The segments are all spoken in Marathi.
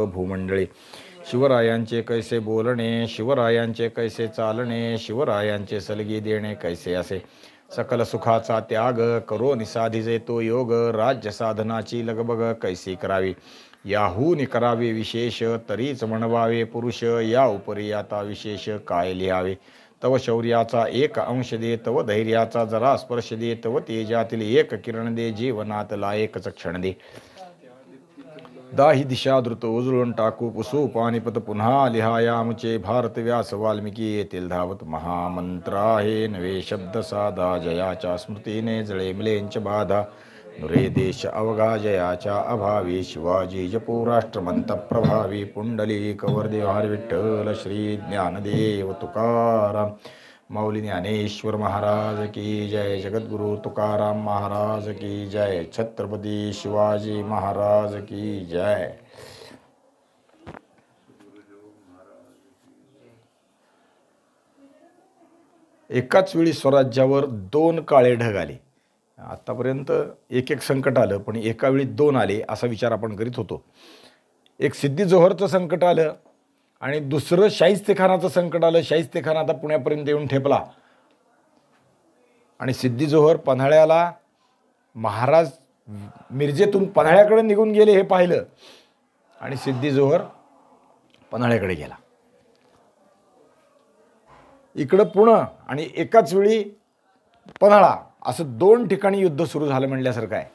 भूमंडळी. शिवरायांचे कैसे बोलणे, शिवरायांचे कैसे चालणे, शिवरायांचे सलगी देणे कैसे असे. सकल सुखाचा त्याग करो निसाधिजे तो योग, राज्य साधनाची लगबग कैसी करावी. याहून करावे विशेष तरीच म्हणवावे पुरुष, या उपरी आता विशेष काय लिहावे. तव शौर्याचा एक अंश दे, तव धैर्याचा जरा स्पर्श दे, तव तेजातील एक किरण दे, जीवनातला एकच क्षण दे. दाही दिशा द्रुत उजळून टाकू पुसू पानिपत पुन्हा लिहायामुचे, भारत व्यास वाल्मिकी येतील धावत. महामंत्र आहे नवे शब्द साधा, जयाच्या स्मृतीने जळे मिलेंच बाधा. नुरे देश अवघा जयाच्या अभावी, शिवाजी जपू राष्ट्रमंत प्रभावी. पुंडलिक वरदेवार विठ्ठल श्री ज्ञानदेव तुकाराम. माऊली ज्ञानेश्वर महाराज की जय. जगद्गुरु तुकाराम महाराज की जय. छत्रपती शिवाजी महाराज की जय. एकाच वेळी स्वराज्यावर दोन काळे ढग आले. आतापर्यंत एक एक संकट आलं, पण एका वेळी दोन आले असा विचार आपण करीत होतो. एक सिद्धी जोहरचं संकट आलं आणि दुसरं शाहिस्तेखानाचं संकट आलं. शाहिस्तेखान आता पुण्यापर्यंत येऊन ठेपला आणि सिद्धी जोहर पन्हाळ्याला, महाराज मिरजेतून पन्हाळ्याकडे निघून गेले हे पाहिलं आणि सिद्धी जोहर पन्हाळ्याकडे गेला. इकडं पुणं आणि एकाच वेळी पन्हाळा असं दोन ठिकाणी युद्ध सुरू झालं म्हणल्यासारखं आहे.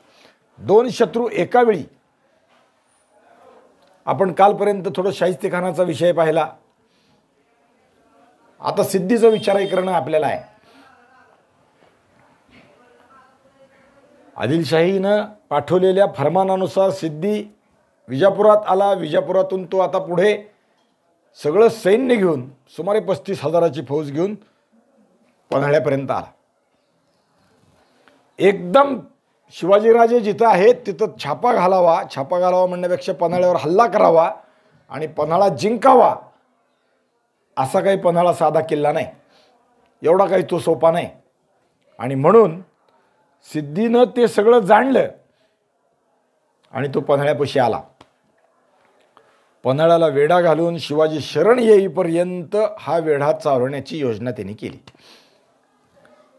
दोन शत्रू एका वेळी. आपण कालपर्यंत थोडं शाहिस्तेखानाचा विषय पाहिला, आता सिद्धीचा विचार करणं आपल्याला आहे. आदिलशाहीनं पाठवलेल्या फरमानानुसार सिद्धी विजापुरात आला. विजापुरातून तो आता पुढे सगळं सैन्य घेऊन सुमारे 35,000ची फौज घेऊन पन्हाळ्यापर्यंत आला. एकदम शिवाजीराजे जिथं आहेत तिथं छापा घालावा म्हणण्यापेक्षा पन्हाळ्यावर हल्ला करावा आणि पन्हाळा जिंकावा. असा काही पन्हाळा साधा किल्ला नाही, एवढा काही तो सोपा नाही. आणि म्हणून सिद्धीनं ते सगळं जाणलं आणि तो पन्हाळ्यापाशी आला. पन्हाळ्याला वेढा घालून शिवाजी शरण येईपर्यंत हा वेढा चालवण्याची योजना त्यांनी केली.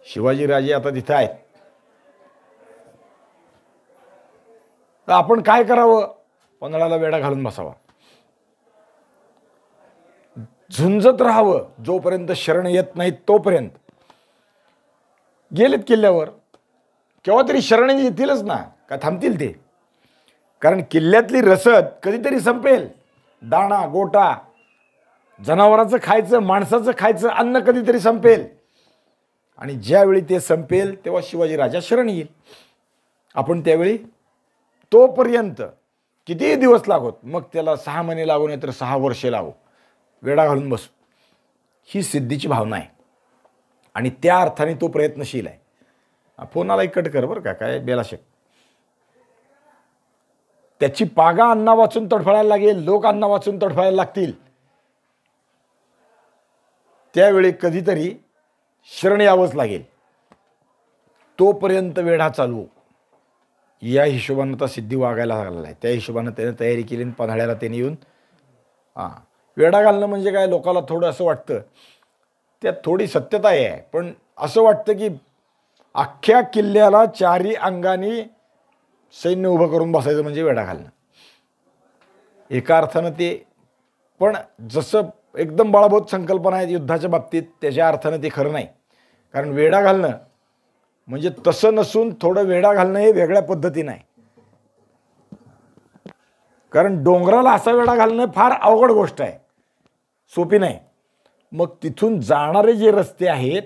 शिवाजीराजे आता तिथं आहेत. तर आपण काय करावं? पन्हाळ्याला वेढा घालून बसावा, झुंजत राहावं जोपर्यंत शरण येत नाहीत तोपर्यंत. गेलेत किल्ल्यावर, केव्हा तरी शरण येतीलच ना, का थांबतील ते? कारण किल्ल्यातली रसद कधीतरी संपेल. दाणा गोटा, जनावरांचं खायचं, माणसाचं खायचं अन्न कधीतरी संपेल आणि ज्यावेळी ते संपेल तेव्हा शिवाजीराजा शरण येईल. आपण त्यावेळी तोपर्यंत कितीही दिवस लागोत, मग त्याला 6 महिने लागू नाही तर 6 वर्षे लागो, वेढा घालून बसू. ही सिद्धीची भावना आहे आणि त्या अर्थाने तो प्रयत्नशील आहे. फोनाला कट कर बरं का, काय बेलाशक. त्याची पागा अन्ना वाचून तडफडायला लागेल, लोक अन्ना वाचून तडफडायला लागतील. त्यावेळी कधीतरी शरण यावंच लागेल. तोपर्यंत वेढा चालवू या हिशोबानं आता सिद्धी वागायला लागला आहे. त्या हिशोबानं त्याने तयारी केली आणि पन्हाळ्याला त्याने येऊन वेढा घालणं म्हणजे काय, लोकाला थोडं असं वाटतं, त्यात थोडी सत्यता आहे. पण असं वाटतं की अख्ख्या किल्ल्याला चारी अंगाने सैन्य उभं करून बसायचं म्हणजे वेढा घालणं. एका अर्थानं ते, पण जसं एकदम बळाबोध संकल्पना आहेत युद्धाच्या बाबतीत त्याच्या अर्थानं ते खरं नाही. कारण वेढा घालणं म्हणजे तसं नसून थोडं वेढा घालणं हे वेगळ्या पद्धतीनं आहे. कारण डोंगराला असा वेढा घालणं फार अवघड गोष्ट आहे, सोपी नाही. मग तिथून जाणारे जे रस्ते आहेत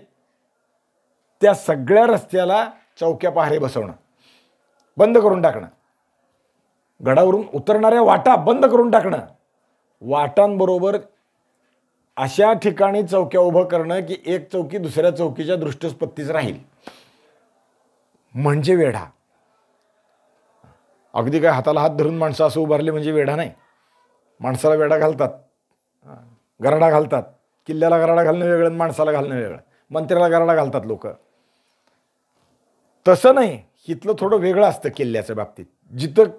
त्या सगळ्या रस्त्याला चौक्या पहारे बसवणं, बंद करून टाकणं, गडावरून उतरणाऱ्या वाटा बंद करून टाकणं, वाटांबरोबर अशा ठिकाणी चौक्या उभं करणं की एक चौकी दुसऱ्या चौकीच्या दृष्टस्पत्तीच राहील, म्हणजे वेढा. अगदी काय हाताला हात धरून माणसं असं उभारले म्हणजे वेढा नाही. माणसाला वेढा घालतात, गराडा घालतात. किल्ल्याला गराडा घालणं वेगळं, माणसाला घालणं वेगळं. मंत्र्याला गराडा घालतात लोक. तसं नाही, इथलं थोडं वेगळं असतं किल्ल्याच्या बाबतीत. जिथं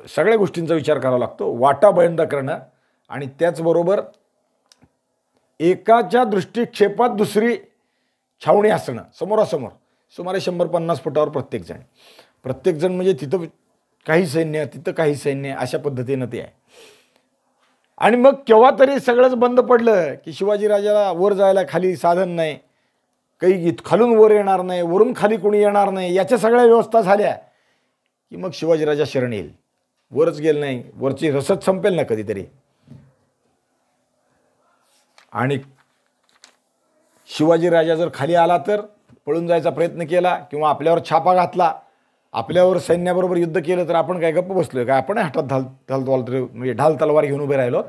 सगळ्या गोष्टींचा विचार करावा लागतो. वाटा बंद करणं आणि त्याचबरोबर एकाच्या दृष्टिक्षेपात दुसरी छावणी असणं, समोरासमोर सुमारे 100-50 फुटावर प्रत्येकजण म्हणजे तिथं काही सैन्य तिथं काही सैन्य अशा पद्धतीनं ते आहे. आणि मग केव्हा तरी सगळंच बंद पडलं की शिवाजीराजाला वर जायला खाली साधन नाही, काही खालून वर येणार नाही, वरून खाली कोणी येणार नाही, याच्या सगळ्या व्यवस्था झाल्या की मग शिवाजीराजा शरण येईल. वरच गेलं नाही, वरची रसद संपेल ना कधीतरी. आणि शिवाजीराजा जर खाली आला तर पळून जायचा प्रयत्न केला किंवा आपल्यावर छापा घातला, आपल्यावर सैन्याबरोबर युद्ध केलं तर आपण काय गप्प बसलोय का? आपण हातात म्हणजे ढाल तलवार घेऊन उभे राहिलो,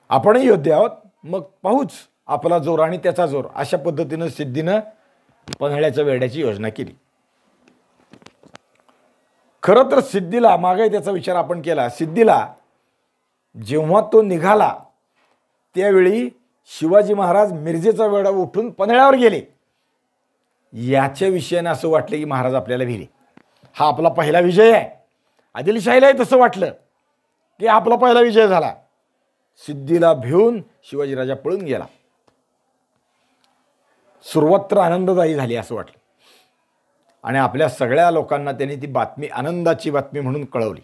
आपणही योद्धे आहोत, मग पाहूच आपला जोर आणि त्याचा जोर. अशा पद्धतीनं सिद्धीनं पन्हाळ्याच्या वेढ्याची योजना केली. खरं तर सिद्धीला मागे त्याचा विचार आपण केला. सिद्धीला जेव्हा तो निघाला त्यावेळी शिवाजी महाराज मिरजेचा वेढा उठून पन्हाळ्यावर गेले. याच्या विषयाने असं वाटलं की महाराज आपल्याला भिले, हा आपला पहिला विजय आहे. आदिलशाहीलाही तसं वाटलं की आपला पहिला विजय झाला. सिद्धीला भिवून शिवाजीराजा पळून गेला. सुरुवात तर आनंददायी झाली असं वाटलं आणि आपल्या सगळ्या लोकांना त्यांनी ती बातमी आनंदाची बातमी म्हणून कळवली.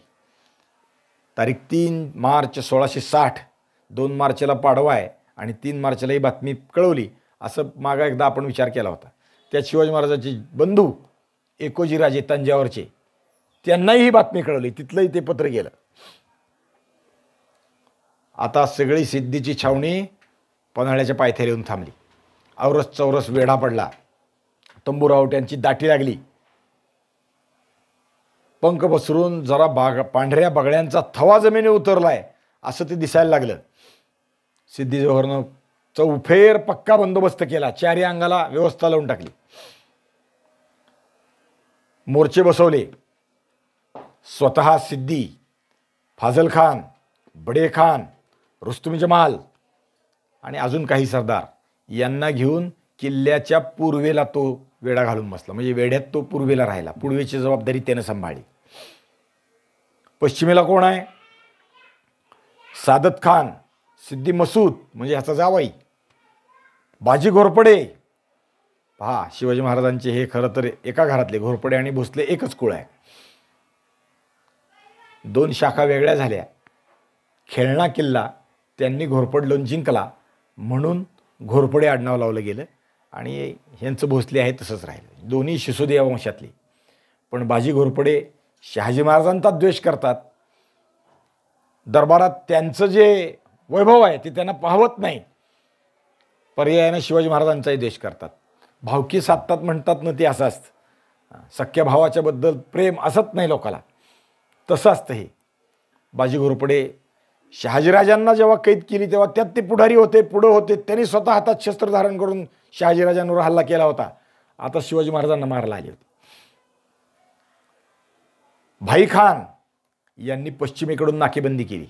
तारीख 3 मार्च 1660, 2 मार्चला पाडवा आहे आणि 3 मार्चला ही बातमी कळवली. असं मागा एकदा आपण विचार केला होता. त्यात शिवाजी महाराजांचे बंधू एकोजीराजे तंजावरचे, त्यांनाही ही बातमी कळवली, तिथलंही ते पत्र गेलं. आता सगळी सिद्धीची छावणी पन्हाळ्याच्या पायथ्याला येऊन थांबली. औरस चौरस वेढा पडला, तंबूरावट्यांची दाटी लागली, पंख पसरून जरा पांढऱ्या बगड्यांचा थवा जमिनीवर उतरलाय असं ते दिसायला लागलं. सिद्धी जोहरनं चौफेर पक्का बंदोबस्त केला, चारी अंगाला व्यवस्था लावून टाकली, मोर्चे बसवले. स्वतः सिद्धी, फाजल खान, बडे खान, रुस्तुम जमाल आणि अजून काही सरदार यांना घेऊन किल्ल्याच्या पूर्वेला तो वेढा घालून बसला. म्हणजे वेढ्यात तो पूर्वेला राहिला, पूर्वेची जबाबदारी त्यानं सांभाळली. पश्चिमेला कोण आहे? सादत खान, सिद्दी मसूद म्हणजे ह्याचा जावाई, बाजी घोरपडे. पहा, शिवाजी महाराजांचे हे खरं तर एका घरातले घोरपडे आणि भोसले एकच कुळ आहे. 2 शाखा वेगळ्या झाल्या. खेळणा किल्ला त्यांनी घोरपडलोन जिंकला म्हणून घोरपडे आडनाव लावलं गेलं आणि ह्यांचं भोसले आहे तसंच राहिलं. दोन्ही शिसोदिया वंशातले. पण बाजी घोरपडे शहाजी महाराजांचा द्वेष करतात. दरबारात त्यांचं जे वैभव आहे ते त्यांना पाहवत नाही. पर्यायाने शिवाजी महाराजांचाही द्वेष करतात. भावकी साधतात म्हणतात ना, ते असं असतं. सख्या भावाच्या बद्दल प्रेम असत नाही लोकाला, तसं असतं हे. बाजी घोरपडे शहाजीराजांना जेव्हा कैद केली तेव्हा त्यात ते पुढारी होते, पुढं होते. त्यांनी स्वतः हातात शस्त्र धारण करून शहाजीराजांवर हल्ला केला होता. आता शिवाजी महाराजांना मारायला आले होते. भाई खान यांनी पश्चिमेकडून नाकेबंदी केली.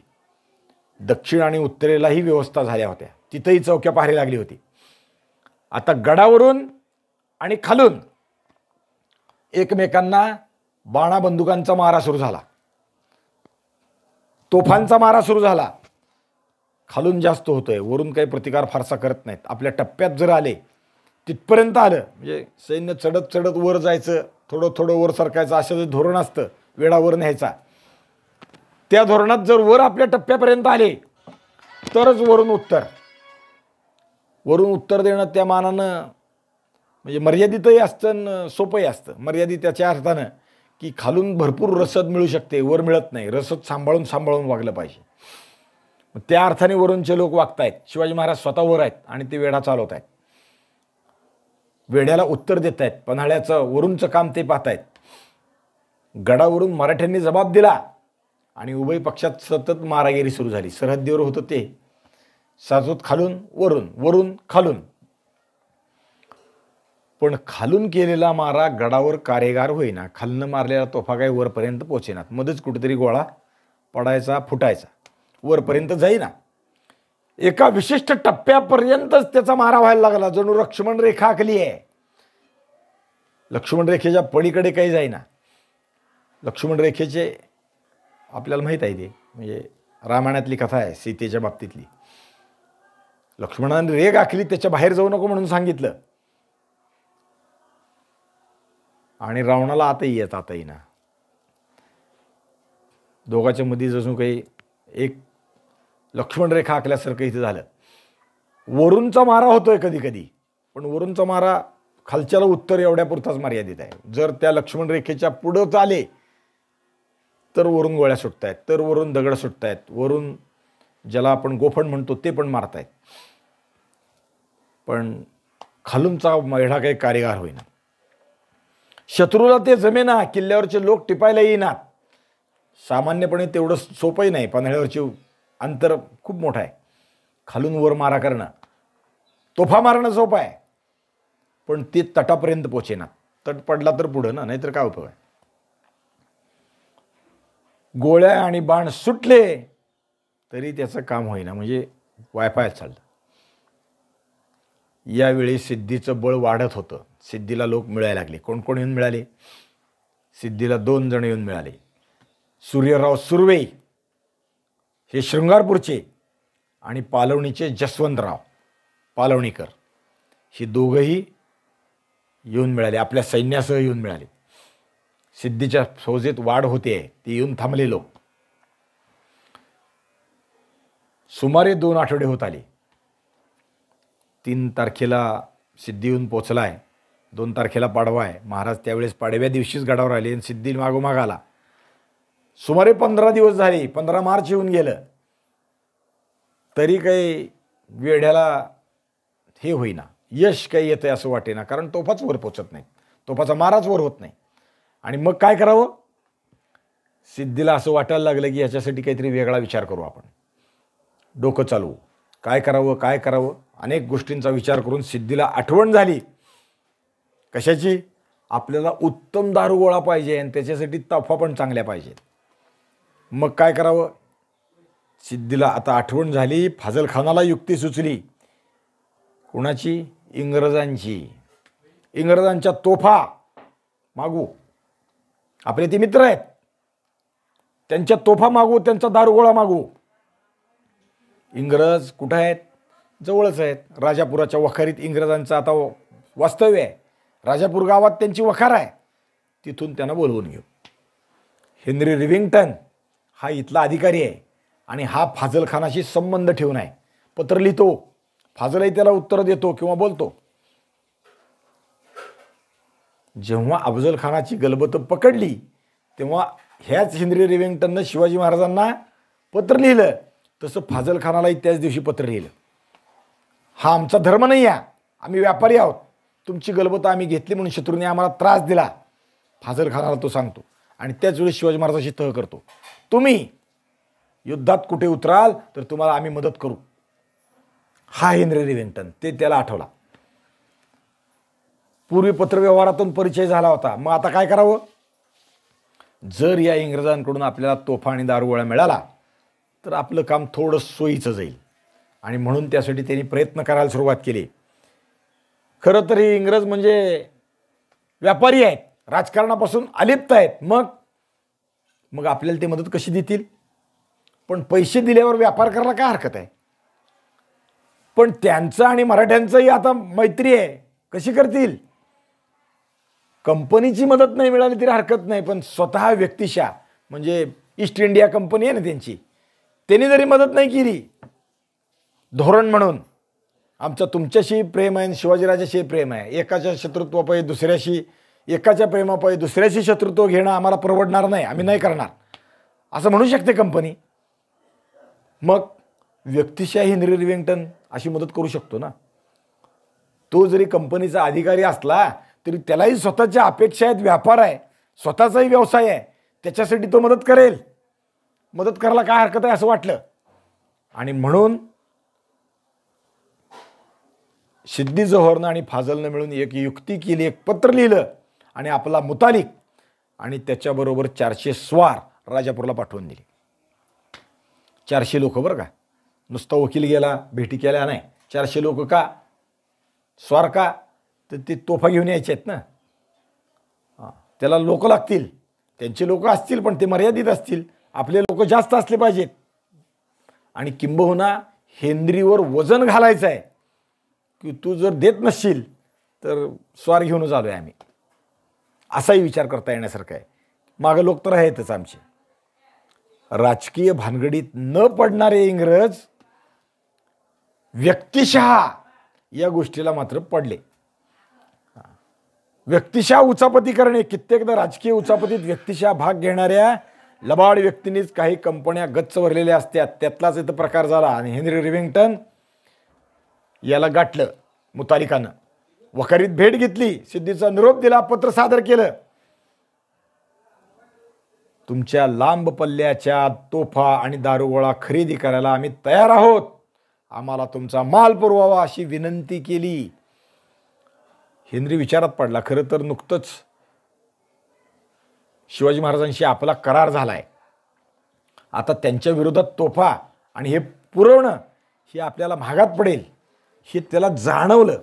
दक्षिण आणि उत्तरेलाही व्यवस्था झाल्या होत्या, तिथंही चौक्या पाहायला लागली होती. आता गडावरून आणि खालून एकमेकांना बाणा बंदुकांचा मारा सुरू झाला, तोफांचा मारा सुरू झाला. खालून जास्त होतोय, वरून काही प्रतिकार फारसा करत नाहीत. आपल्या टप्प्यात जर आले, तिथपर्यंत आलं म्हणजे सैन्य चढत चढत वर जायचं, थोडं थोडं वर सरकायचं, असं जे धोरण असतं वेळावर न्यायचा, त्या धोरणात जर वर आपल्या टप्प्यापर्यंत आले तरच वरून उत्तर देणं त्या मानानं म्हणजे मर्यादितही असतं, सोपंही असतं. मर्यादित त्याच्या अर्थानं की खालून भरपूर रसद मिळू शकते, वर मिळत नाही. रसद सांभाळून वागलं पाहिजे. त्या अर्थाने वरूनचे लोक वागतायत. शिवाजी महाराज स्वतः वर आहेत आणि ते वेढा चालवत आहेत, वेढ्याला उत्तर देत आहेत. पन्हाळ्याचं वरूनचं काम ते पाहतायत. गडावरून मराठ्यांनी जबाब दिला आणि उभय पक्षात सतत मारागिरी सुरू झाली. सरहद्दीवर होतं ते सतत खालून वरून खालून. पण खालून केलेला मारा गडावर कार्यगार होईना. खालनं मारलेला तोफा काही वरपर्यंत पोचेनात. मध्येच कुठेतरी गोळा पडायचा, फुटायचा, वरपर्यंत जाईना. एका विशिष्ट टप्प्यापर्यंतच त्याचा मारा व्हायला लागला, जणू लक्ष्मण रेखा आखली आहे. लक्ष्मण रेखेच्या पलीकडे काही जाईना. लक्ष्मण रेखेचे आपल्याला माहीत आहे ते, म्हणजे रामायणातली कथा आहे सीतेच्या बाबतीतली. लक्ष्मणाने रेग आखली, त्याच्या बाहेर जाऊ नको म्हणून सांगितलं, आणि रावणाला आताही येईना. दोघांच्या मध्ये जसं काही एक लक्ष्मण रेखा आखल्यासारखं इथं झालं. वरूनचा मारा होतोय कधी कधी, पण वरूनचा मारा खालच्याला उत्तर एवढ्यापुरताच मर्यादित आहे. जर त्या लक्ष्मण रेखेच्या पुढं आले तर वरून गोळ्या सुटतायत, तर वरून दगड सुटतायत, वरून ज्याला आपण गोफण म्हणतो ते पण मारतायत. पण खालूनचा एवढा काही कार्यगार होईना. शत्रूला ते जमेना, किल्ल्यावरचे लोक टिपायला येईनात. सामान्यपणे तेवढं सोपंही नाही, पन्हाळ्यावरचे अंतर खूप मोठं आहे. खालून वर मारा करणं, तोफा मारणं सोपं आहे, पण ते तटापर्यंत पोचेना. तट पडला तर पुढं ना, नाहीतर काय उपयोग आहे. गोळ्या आणि बाण सुटले तरी त्याचं काम होईना, म्हणजे वायफाय चाललं. यावेळी सिद्धीचं बळ वाढत होतं. सिद्धीला लोक मिळायला लागले. कोण कोण येऊन मिळाले? सिद्धीला 2 जण येऊन मिळाले. सूर्यराव सुर्वे हे शृंगारपूरचे, आणि पालवणीचे जसवंतराव पालवणीकर, ही दोघंही येऊन मिळाले, आपल्या सैन्यासह येऊन मिळाले. सिद्धीच्या फौजेत वाढ होते, ती येऊन थांबले लोक. सुमारे 2 आठवडे होत आले. 3 तारखेला सिद्धी येऊन पोचलाय, 2 तारखेला पाडवा आहे. महाराज त्यावेळेस पाडव्या दिवशीच गडावर आले आणि सिद्धी मागोमाग आला. सुमारे 15 दिवस झाले, 15 मार्च येऊन गेलं, तरी काही वेढ्याला हे होईना, यश काही येतंय असं वाटेना, कारण तोफाच वर पोचत नाही, तोफाचा माराच वर होत नाही. आणि मग काय करावं? सिद्धीला असं वाटायला लागलं की याच्यासाठी काहीतरी वेगळा विचार करू आपण, डोकं चालवू, काय करावं. अनेक गोष्टींचा विचार करून सिद्धीला आठवण झाली. कशाची? आपल्याला उत्तम दारुगोळा पाहिजे आणि त्याच्यासाठी तोफा पण चांगल्या पाहिजेत. मग काय करावं? सिद्धीला आता आठवण झाली. फाजलखानाला युक्ती सुचली. कुणाची? इंग्रजांची. इंग्रजांच्या तोफा मागू, आपले ते मित्र आहेत, त्यांच्या तोफा मागू, त्यांचा दारुगोळा मागू. इंग्रज कुठं आहेत? जवळच आहेत. राजापुराच्या वखारीत इंग्रजांचं आता वास्तव्य आहे. राजापूर गावात त्यांची वखार आहे, तिथून त्यांना बोलवून घेऊ. हेनरी रिव्हिंग्टन हा इथला अधिकारी आहे आणि हा फाजलखानाशी संबंध ठेवून आहे. पत्र लिहितो, फाजलही त्याला उत्तर देतो किंवा बोलतो. जेव्हा अफजल खानाची गलबत पकडली तेव्हा ह्याच हेनरी रिव्हिंग्टननं शिवाजी महाराजांना पत्र लिहिलं. तसं फाजल खानालाही त्याच दिवशी पत्र लिहिलं. हा आमचा धर्म नाही आहे, आम्ही व्यापारी आहोत, तुमची गलबत आम्ही घेतली म्हणून शत्रूने आम्हाला त्रास दिला, फाजल खानाला तो सांगतो. आणि त्याच वेळी शिवाजी महाराजांशी तह करतो, तुम्ही युद्धात कुठे उतराल तर तुम्हाला आम्ही मदत करू. हा हेनरी रिव्हिंग्टन, ते त्याला आठवला. पूर्वी पत्रव्यवहारातून परिचय झाला होता. मग आता काय करावं? जर या इंग्रजांकडून आपल्याला तोफा आणि दारुगोळा मिळाला तर आपलं काम थोडं सोयीचं जाईल. आणि म्हणून त्यासाठी त्यांनी प्रयत्न करायला सुरुवात केली. खरं तर हे इंग्रज म्हणजे व्यापारी आहेत, राजकारणापासून अलिप्त आहेत. मग आपल्याला ते मदत कशी देतील? पण पैसे दिल्यावर व्यापार करायला काय हरकत आहे? पण त्यांचं आणि मराठ्यांचंही आता मैत्री आहे, कशी करतील? कंपनीची मदत नाही मिळाली तरी हरकत नाही, पण स्वतः व्यक्तिशा, म्हणजे ईस्ट इंडिया कंपनी आहे ना त्यांची, त्यांनी जरी मदत नाही केली धोरण म्हणून, आमचं तुमच्याशी प्रेम आहे, शिवाजीराजाशी प्रेम आहे, एकाच्या शत्रुत्वापायी दुसऱ्याशी, एकाच्या प्रेमापायी दुसऱ्याशी शत्रुत्व घेणं आम्हाला परवडणार नाही, आम्ही नाही करणार, असं म्हणू शकते कंपनी. मग व्यक्तिशा हेनरी रिव्हिंग्टन अशी मदत करू शकतो ना. तो जरी कंपनीचा अधिकारी असला तरी त्यालाही स्वतःच्या अपेक्षा आहेत, व्यापार आहे, स्वतःचाही व्यवसाय आहे, त्याच्यासाठी तो मदत करेल. मदत करायला काय हरकत आहे असं वाटलं. आणि म्हणून सिद्दी जोहरनं आणि फाजलनं मिळून एक युक्ती केली, एक पत्र लिहिलं आणि आपला मुतालिक आणि त्याच्याबरोबर 400 स्वार राजापूरला पाठवून दिले. 400 लोक बरं का, नुसता वकील गेला भेटी केल्या नाही. 400 लोक का? स्वार का? तर ते तोफा घेऊन यायचे आहेत ना, त्याला लोक लागतील, त्यांचे लोक असतील पण ते मर्यादित असतील, आपले लोक जास्त असले पाहिजेत आणि किंबहुना हेनरीवर वजन घालायचं आहे की तू जर देत नसशील तर स्वार घेऊनच आलोय आम्ही, असाही विचार करता येण्यासारखा आहे. मागं लोक तर आहेतच आमचे. राजकीय भानगडीत न पडणारे इंग्रज व्यक्तिशः या गोष्टीला मात्र पडले. व्यक्तिशः उचापती करणे, कित्येकदा राजकीय उचापतीत व्यक्तिशः भाग घेणाऱ्या लबाड व्यक्तींनीच काही कंपन्या गच्च भरलेल्या असतात. त्यातलाच इथं प्रकार झाला आणि हेनरी रिव्हिंग्टन याला गाठलं मुतालिकानं. वखारीत भेट घेतली, सिद्धीचा निरोप दिला, पत्र सादर केलं. तुमच्या लांब पल्ल्याच्या तोफा आणि दारुगोळा खरेदी करायला आम्ही तयार आहोत, आम्हाला तुमचा माल पुरवावा अशी विनंती केली. हेनरी विचारात पडला. खरं तर नुकतंच शिवाजी महाराजांशी आपला करार झालाय, आता त्यांच्या विरोधात तोफा आणि हे पुरवणं हे आपल्याला महागात पडेल हे त्याला जाणवलं.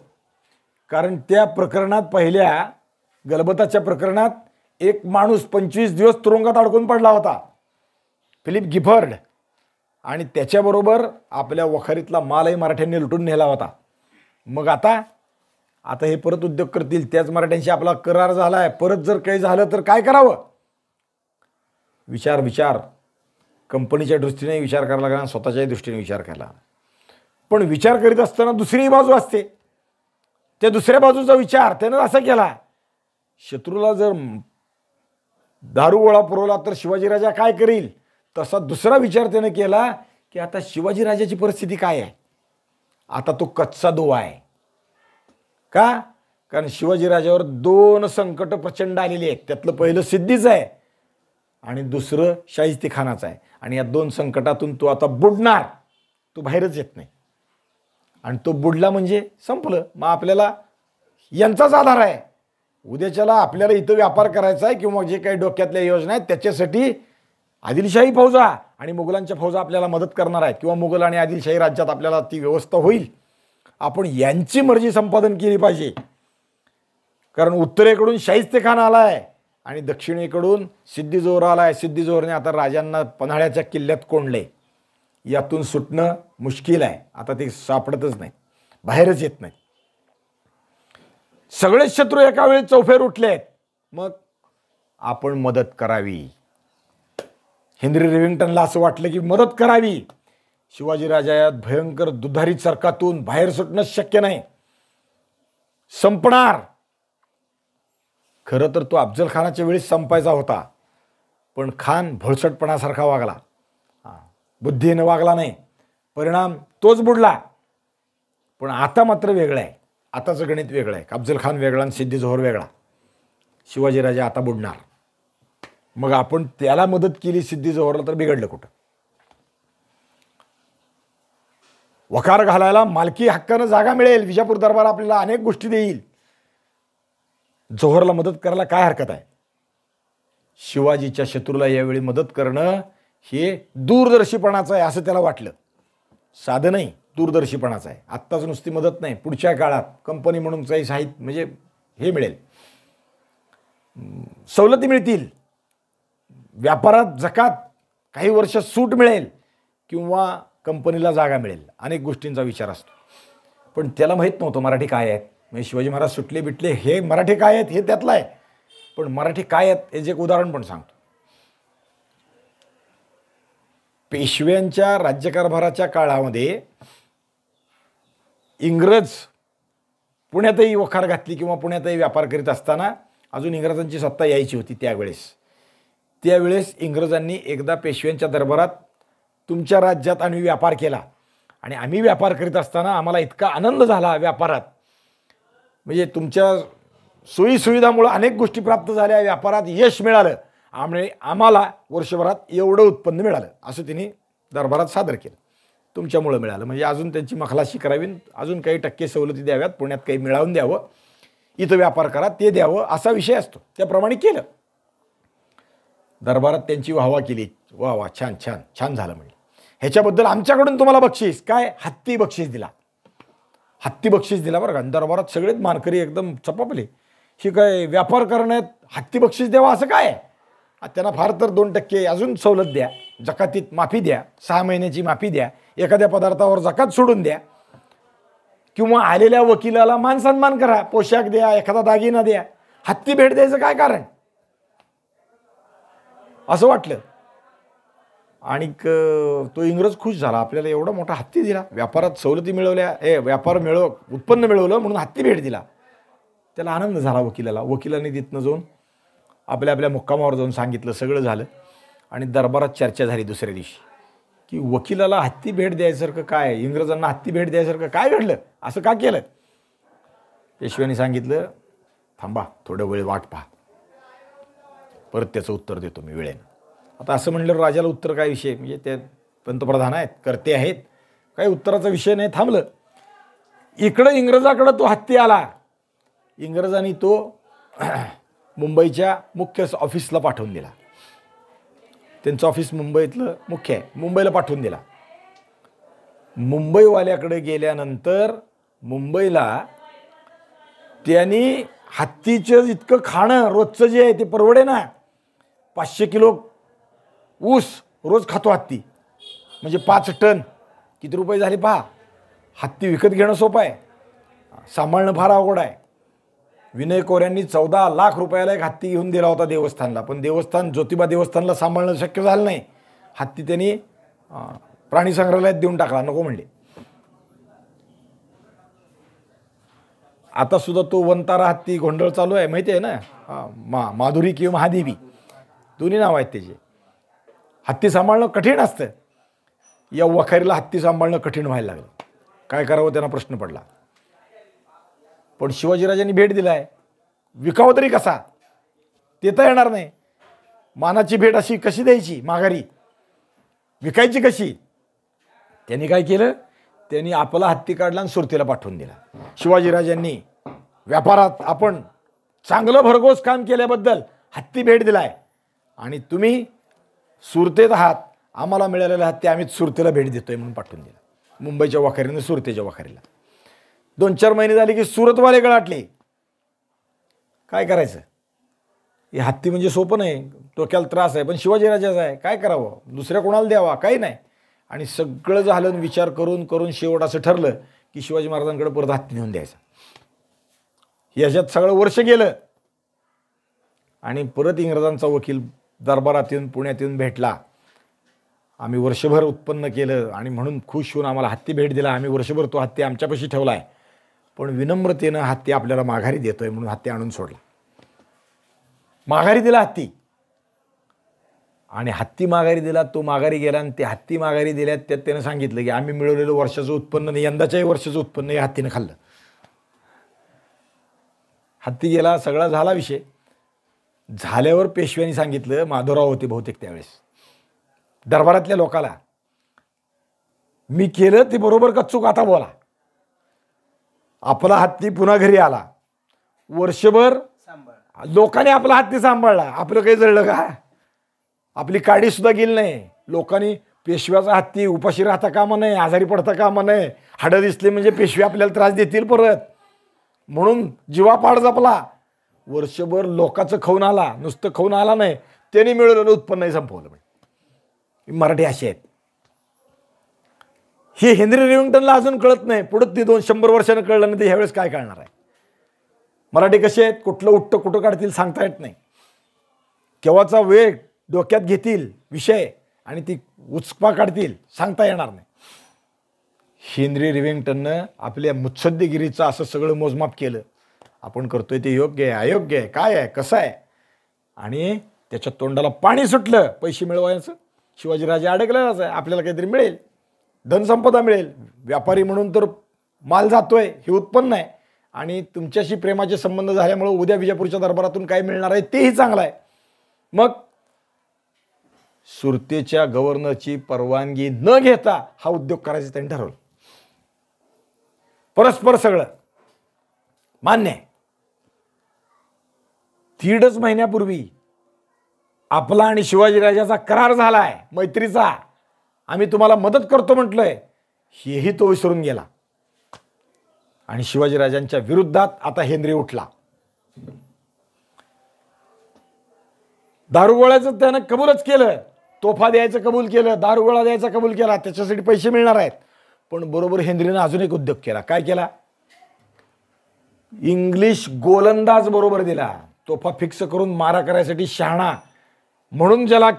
कारण त्या प्रकरणात, पहिल्या गलबताच्या प्रकरणात एक माणूस 25 दिवस तुरुंगात अडकून पडला होता, फिलिप गिफर्ड, आणि त्याच्याबरोबर आपल्या वखारीतला मालही मराठ्यांनी लुटून नेला होता. मग आता हे परत उद्योग करतील, त्याच मराठ्यांशी आपला करार झालाय, परत जर काही झालं तर काय करावं. विचार कंपनीच्या दृष्टीने विचार करायला लागला, स्वतःच्याही दृष्टीने विचार केला. पण विचार करीत असताना दुसरी बाजू असते. त्या दुसऱ्या बाजूचा विचार त्यानं असा केला, शत्रूला जर दारुगोळा पुरवला तर शिवाजीराजा काय करील. तसा दुसरा विचार त्यानं केला की आता शिवाजीराजाची परिस्थिती काय आहे. आता तो कच्चा दोवा आहे. का? कारण शिवाजीराजावर 2 संकट प्रचंड आलेली आहेत. त्यातलं पहिलं सिद्धीचं आहे आणि दुसरं शाहिस्तेखानाचं आहे. आणि या 2 संकटातून तो आता बुडणार, तो बाहेरच येत नाही. आणि तो बुडला म्हणजे संपलं. मग आपल्याला यांचाच आधार आहे. उद्याच्याला आपल्याला इथं व्यापार करायचा आहे किंवा जे काही डोक्यातल्या योजना आहेत त्याच्यासाठी आदिलशाही फौजा आणि मुघलांच्या फौजा आपल्याला मदत करणार आहेत किंवा मुघल आणि आदिलशाही राज्यात आपल्याला ती व्यवस्था होईल. आपण यांची मर्जी संपादन केली पाहिजे. कारण उत्तरेकडून शाहिस्तेखान आलाय आणि दक्षिणेकडून सिद्धी-जोहर आलाय. सिद्धी-जोहरने आता राजांना पन्हाळ्याच्या किल्ल्यात कोंडले. यातून सुटणं मुश्किल आहे. आता ते सापडतच नाही, बाहेरच येत नाही. सगळेच शत्रू एका वेळी चौफेर उठले आहेत. मग आपण मदत करावी. हेनरी रिव्हिंग्टनला असं वाटलं की मदत करावी. शिवाजीराजा यात भयंकर दुधारी चरकातून बाहेर सुटणं शक्य नाही, संपणार. खरं तर तो अफजल खानाच्या वेळी संपायचा होता, पण खान भोळसटपणासारखा वागला, बुद्धीने वागला नाही. परिणाम तोच बुडला. पण आता मात्र वेगळं आहे. आताचं गणित वेगळं आहे. अफजल खान वेगळा आणि सिद्धी-जोहर वेगळा. शिवाजीराजा आता बुडणार. मग आपण त्याला मदत केली सिद्धी-जोहरला तर बिघडलं कुठं. वकार घालायला मालकी हक्कानं जागा मिळेल. विजापूर दरबार आपल्याला अनेक गोष्टी देईल. जोहरला मदत करायला काय हरकत आहे. शिवाजीच्या शत्रूला यावेळी मदत करणं हे दूरदर्शीपणाचं आहे असं त्याला वाटलं. साधं नाही, दूरदर्शीपणाचं आहे. आत्ताच नुसती मदत नाही, पुढच्या काळात कंपनी म्हणून काही साहित्य म्हणजे हे मिळेल, सवलती मिळतील, व्यापारात जकात काही वर्ष सूट मिळेल किंवा कंपनीला जागा मिळेल. अनेक गोष्टींचा विचार असतो. पण त्याला माहीत नव्हतं मराठी काय आहेत. म्हणजे शिवाजी महाराज सुटले बिटले हे मराठी काय आहेत हे त्यातलं आहे. पण मराठी काय आहेत याचे एक उदाहरण पण सांगतो. पेशव्यांच्या राज्यकारभाराच्या काळामध्ये इंग्रज पुण्यातही वखार घातली किंवा पुण्यातही व्यापार करीत असताना अजून इंग्रजांची सत्ता यायची होती. त्यावेळेस इंग्रजांनी एकदा पेशव्यांच्या दरबारात तुमच्या राज्यात आम्ही व्यापार केला आणि आम्ही व्यापार करीत असताना आम्हाला इतका आनंद झाला व्यापारात, म्हणजे तुमच्या सोयीसुविधामुळे अनेक गोष्टी प्राप्त झाल्या, व्यापारात यश मिळालं, आम्हाला वर्षभरात एवढं उत्पन्न मिळालं असं त्यांनी दरबारात सादर केलं. तुमच्यामुळं मिळालं म्हणजे अजून त्यांची मखलाशी करावी, अजून काही टक्के सवलती द्याव्यात, पुण्यात काही मिळवून द्यावं, इथं व्यापार करा ते द्यावं असा विषय असतो. त्याप्रमाणे केलं. दरबारात त्यांची वाहवा केली. वा वा छान छान छान झालं म्हणजे. ह्याच्याबद्दल आमच्याकडून तुम्हाला बक्षीस काय, हत्ती बक्षीस दिला. हत्ती बक्षीस दिला बरं का. दरबारात सगळेच मानकरी एकदम चपापले. ही काय व्यापार करण्यात हत्ती बक्षीस द्यावा असं काय. त्यांना फार तर 2% अजून सवलत द्या, जकातीत माफी द्या, 6 महिन्याची माफी द्या, एखाद्या पदार्थावर जकात सोडून द्या, किंवा आलेल्या वकिलाला मान सन्मान करा, पोशाख द्या, एखादा दागिना द्या. हत्ती भेट द्यायचं काय कारण असं वाटलं. आणि तो इंग्रज खुश झाला, आपल्याला एवढा मोठा हत्ती दिला, व्यापारात सवलती मिळवल्या, उत्पन्न मिळवलं म्हणून हत्ती भेट दिला. त्याला आनंद झाला वकिलाला. वकिलाने तिथनं जाऊन आपल्या आपल्या मुक्कामावर जाऊन सांगितलं, सगळं झालं. आणि दरबारात चर्चा झाली दुसऱ्या दिवशी की वकिलाला हत्ती भेट द्यायसारखं काय, इंग्रजांना हत्ती भेट द्यायसारखं काय घडलं, असं का केलं. पेशव्याने सांगितलं, थांबा थोडं वेळ वाट पहा, परत त्याचं उत्तर देतो मी वेळेनं. आता असं म्हणलं राजाला उत्तर काय विषय, म्हणजे ते पंतप्रधान आहेत, कर्ते आहेत, काही उत्तराचा विषय नाही. थांबलं. इकडं इंग्रजाकडं तो हत्ती आला. इंग्रजांनी तो मुंबईच्या मुख्य ऑफिसला पाठवून दिला. त्यांचं ऑफिस मुंबईतलं मुख्य आहे, मुंबईला पाठवून दिला. मुंबईवाल्याकडे गेल्यानंतर मुंबईला त्यांनी हत्तीचं इतकं खाणं रोजचं जे आहे ते परवडे ना. 500 किलो ऊस रोज खातो हत्ती, म्हणजे 5 टन किती रुपये झाले पहा. हत्ती विकत घेणं सोपं आहे, सांभाळणं फार अवघड आहे. विनय कोऱ्यांनी 14 लाख रुपयाला एक हत्ती घेऊन दिला होता देवस्थानला, पण देवस्थान ज्योतिबा देवस्थानला सांभाळणं शक्य झालं नाही. हत्ती त्यांनी प्राणी संग्रहालयात देऊन टाकला, नको म्हणले. आता सुद्धा तो वंतारा हत्ती गोंधळ चालू आहे, माहिती आहे ना. माधुरी किंवा महादेवी दोन्ही नाव आहेत त्याचे. हत्ती सांभाळणं कठीण असतं. या वखारीला हत्ती सांभाळणं कठीण व्हायला लागलं. काय करावं त्यांना प्रश्न पडला. पण शिवाजीराजांनी भेट दिलाय, विकावं तरी कसा, ते तर येणार नाही. मानाची भेट अशी कशी द्यायची माघारी, विकायची कशी. त्यांनी काय केलं, त्यांनी आपला हत्ती काढला आणि सुरतेला पाठवून दिला. शिवाजीराजांनी व्यापारात आपण चांगलं भरघोस काम केल्याबद्दल हत्ती भेट दिलाय, आणि तुम्ही सुरतेत आहात, आम्हाला मिळालेला हत्ती आम्हीच सुरतेला भेट देतोय म्हणून पाठवून दिला. मुंबईच्या वखारीने सुरतेच्या वखारीला. 2-4 महिने झाले की सुरतवाले गळाटले. काय करायचं, हे हत्ती म्हणजे सोपं नाही, डोक्याला त्रास आहे, पण शिवाजीराजाचा आहे, काय करावं, दुसऱ्या कोणाला द्यावा, काही नाही. आणि सगळं झालं, विचार करून करून शेवट असं ठरलं की शिवाजी महाराजांकडे परत हत्ती नेऊन द्यायचा. याच्यात सगळं वर्ष गेलं. आणि परत इंग्रजांचा वकील दरबारात येऊन पुण्यात येऊन भेटला. आम्ही वर्षभर उत्पन्न केलं आणि म्हणून खुश होऊन आम्हाला हत्ती भेट दिला, आम्ही वर्षभर तो हत्ती आमच्यापाशी ठेवला आहे, पण विनम्रतेनं हत्ती आपल्याला माघारी देतोय म्हणून हत्ती आणून सोडला. माघारी दिला हत्ती. आणि हत्ती माघारी दिला, तो माघारी गेला. आणि ते हत्ती माघारी दिल्यात त्यात त्यानं सांगितलं की आम्ही मिळवलेलं वर्षाचं उत्पन्न, यंदाच्याही वर्षाचं उत्पन्न या हत्तीनं खाल्लं. हत्ती गेला, सगळा झाला विषय. झाल्यावर पेशव्यांनी सांगितलं, माधवराव होते बहुतेक त्यावेळेस, दरबारातल्या लोकाला, मी केलं ते बरोबर का चूक आता बोला. आपला हत्ती पुन्हा घरी आला, वर्षभर लोकांनी आपला हत्ती सांभाळला, आपलं काही जळलं का, आपली काडी सुद्धा गेली नाही. लोकांनी पेशव्याचा हत्ती उपाशी राहता कामा नये, आजारी पडता कामा नये, हाडं दिसले म्हणजे पेशवे आपल्याला त्रास देतील परत, म्हणून जीवापाड जपला. वर्षभर लोकांचं खाऊन आला, नुसतं खाऊन आला नाही, त्यांनी मिळवलेलं उत्पन्नही संपवलं. मराठी असे आहेत. हे हेनरी रिव्हिंग्टनला अजून कळत नाही, पुढं ते 200 वर्षानं कळलं नाही, ते ह्यावेळेस काय कळणार आहे. मराठी कसे आहेत, कुठलं उठतं कुठं काढतील सांगता येत नाही. केव्हाचा वेळ डोक्यात घेतील विषय आणि ती उचपा काढतील सांगता येणार नाही. हेनरी रिव्हिंग्टननं आपल्या मुत्सद्देगिरीचं असं सगळं मोजमाप केलं. आपण करतोय ते योग्य आहे, अयोग्य आहे, काय आहे, कसं आहे, आणि त्याच्या तोंडाला पाणी सुटलं. पैसे मिळवायचं, शिवाजीराजे अडकलेलाच आहे, आपल्याला काहीतरी मिळेल, धनसंपदा मिळेल, व्यापारी म्हणून तर माल जातोय, हे उत्पन्न आहे, आणि तुमच्याशी प्रेमाचे संबंध झाल्यामुळे उद्या विजापूरच्या दरबारातून काय मिळणार आहे तेही चांगलं आहे. मग सुरतेच्या गव्हर्नरची परवानगी न घेता हा उद्योग करायचं त्यांनी ठरवलं. परस्पर सगळं मान्य आहे. 1.5 महिन्यापूर्वी आपला आणि शिवाजीराजाचा करार झालाय मैत्रीचा, आम्ही तुम्हाला मदत करतो म्हटलंय, हेही तो विसरून गेला. आणि शिवाजीराजांच्या विरुद्धात आता हेनरी उठला. दारुगोळ्याचं त्यानं कबूलच केलं, तोफा द्यायचं कबूल केलं, दारुगोळा द्यायचा कबूल केला, त्याच्यासाठी पैसे मिळणार आहेत. पण बरोबर हेनरीनं अजून एक उद्योग केला. काय केला? इंग्लिश गोलंदाज बरोबर दिला. तोफा फिक्स करून मारा करायसाठी शहाणा म्हणून ज्याला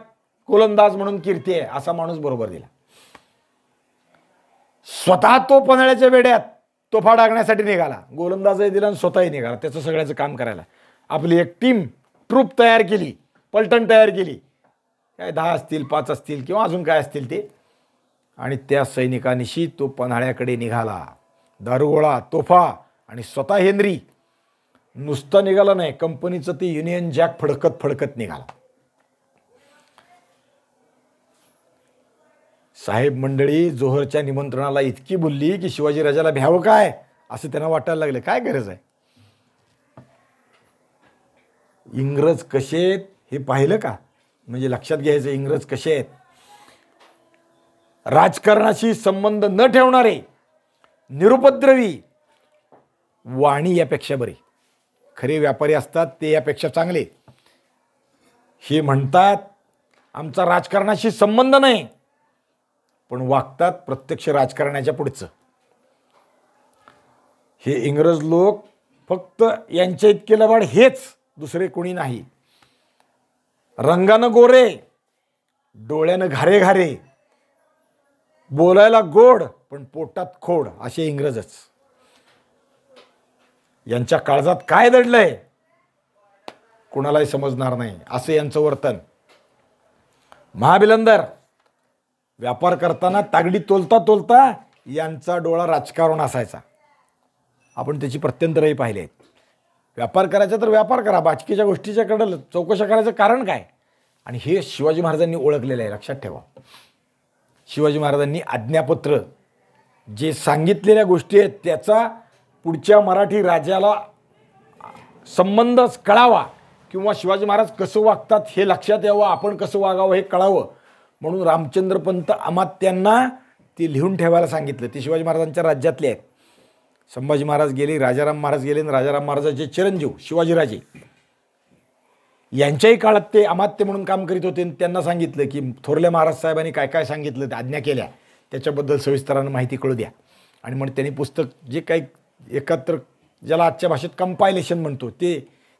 गोलंदाज म्हणून कीर्ती आहे असा माणूस बरोबर दिला. स्वतः तो पन्हाळ्याच्या वेड्यात तोफा डागण्यासाठी निघाला, गोलंदाजही दिला आणि स्वतःही निघाला त्याचं सगळ्याचं काम करायला. आपली एक टीम ट्रूप तयार केली, पलटण तयार केली, काय 10 असतील, 5 असतील किंवा अजून काय असतील ते, आणि त्या सैनिकांनिशी तो पन्हाळ्याकडे निघाला. दारुगोळा, तोफा आणि स्वतः हेनरी. नुसतं निघाला नाही, कंपनीचं ते युनियन जॅक फडकत फडकत निघाला. साहेब मंडळी जोहरच्या निमंत्रणाला इतकी बोलली की शिवाजीराजाला भ्यावं काय असं त्यांना वाटायला लागलं. काय गरज आहे? इंग्रज कसे आहेत हे पाहिलं का? म्हणजे लक्षात घ्यायचं इंग्रज कसे आहेत. राजकारणाशी संबंध न ठेवणारे, निरुपद्रवी, वाणी यापेक्षा बरे. खरे व्यापारी असतात ते यापेक्षा चांगले. हे म्हणतात आमचा राजकारणाशी संबंध नाही, पण वागतात प्रत्यक्ष राजकारणाच्या पुढचं. हे इंग्रज लोक फक्त यांच्या इतके लबाड हेच, दुसरे कोणी नाही. रंगानं गोरे, डोळ्यानं घारे घारे, बोलायला गोड पण पोटात खोड, असे इंग्रजच. यांच्या काळजात काय दडलंय कुणालाही समजणार नाही, असं यांचं वर्तन. महाबिलंदर व्यापार करताना तागडी तोलता तोलता यांचा डोळा राजकारण असायचा. आपण त्याची प्रत्यंतरही पाहिले आहेत. व्यापार करायचा तर व्यापार करा, बाकीच्या गोष्टीच्या कडल चौकशा करायचं कारण काय? आणि हे शिवाजी महाराजांनी ओळखलेलं आहे, लक्षात ठेवा. शिवाजी महाराजांनी आज्ञापत्र जे सांगितलेल्या गोष्टी आहेत त्याचा पुढच्या मराठी राजाला संबंध कळावा, किंवा शिवाजी महाराज कसं वागतात हे लक्षात यावं, आपण कसं वागावं हे कळावं, म्हणून रामचंद्रपंत अमात्यांना ते लिहून ठेवायला सांगितलं. ते शिवाजी महाराजांच्या राज्यातले आहेत. संभाजी महाराज गेले, राजाराम महाराज गेले, आणि राजाराम महाराजांचे चिरंजीव शिवाजीराजे यांच्याही काळात ते अमात्य म्हणून काम करीत होते. त्यांना सांगितलं की थोरल्या महाराज साहेबांनी काय काय सांगितलं, आज्ञा केल्या, त्याच्याबद्दल सविस्तरानं माहिती कळू द्या. आणि मग त्यांनी पुस्तक जे काही एकत्र, ज्याला आजच्या भाषेत कंपायलेशन म्हणतो, ते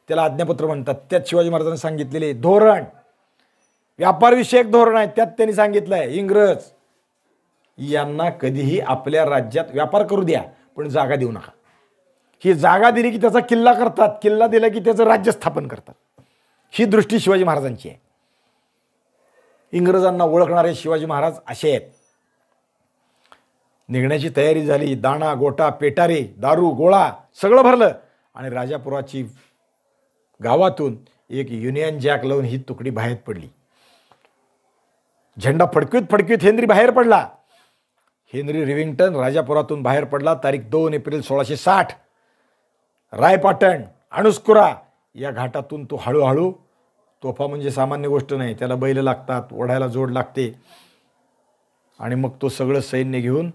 त्याला आज्ञापत्र म्हणतात. त्यात शिवाजी महाराजांनी सांगितलेले धोरण, व्यापारविषयक धोरण आहे, त्यात त्यांनी सांगितलं आहे इंग्रज यांना कधीही आपल्या राज्यात व्यापार करू द्या, पण जागा देऊ नका. ही जागा दिली की त्याचा किल्ला करतात, किल्ला दिला की त्याचं राज्य स्थापन करतात. ही दृष्टी शिवाजी महाराजांची आहे. इंग्रजांना ओळखणारे शिवाजी महाराज असे आहेत. निघण्याची तयारी झाली, दाणा गोटा पेटारे दारू गोळा सगळं भरलं, आणि राजापुराची गावातून एक युनियन जॅक लावून ही तुकडी बाहेर पडली. झेंडा फडकवीत फडकवीत हेनरी बाहेर पडला. हेनरी रिव्हिंग्टन राजापुरातून बाहेर पडला. तारीख 2 एप्रिल 1660. रायपाटण अणुस्कुरा या घाटातून तो हळूहळू, तोफा म्हणजे सामान्य गोष्ट नाही, त्याला बैल लागतात, ओढायला जोड लागते, आणि मग तो सगळं सैन्य घेऊन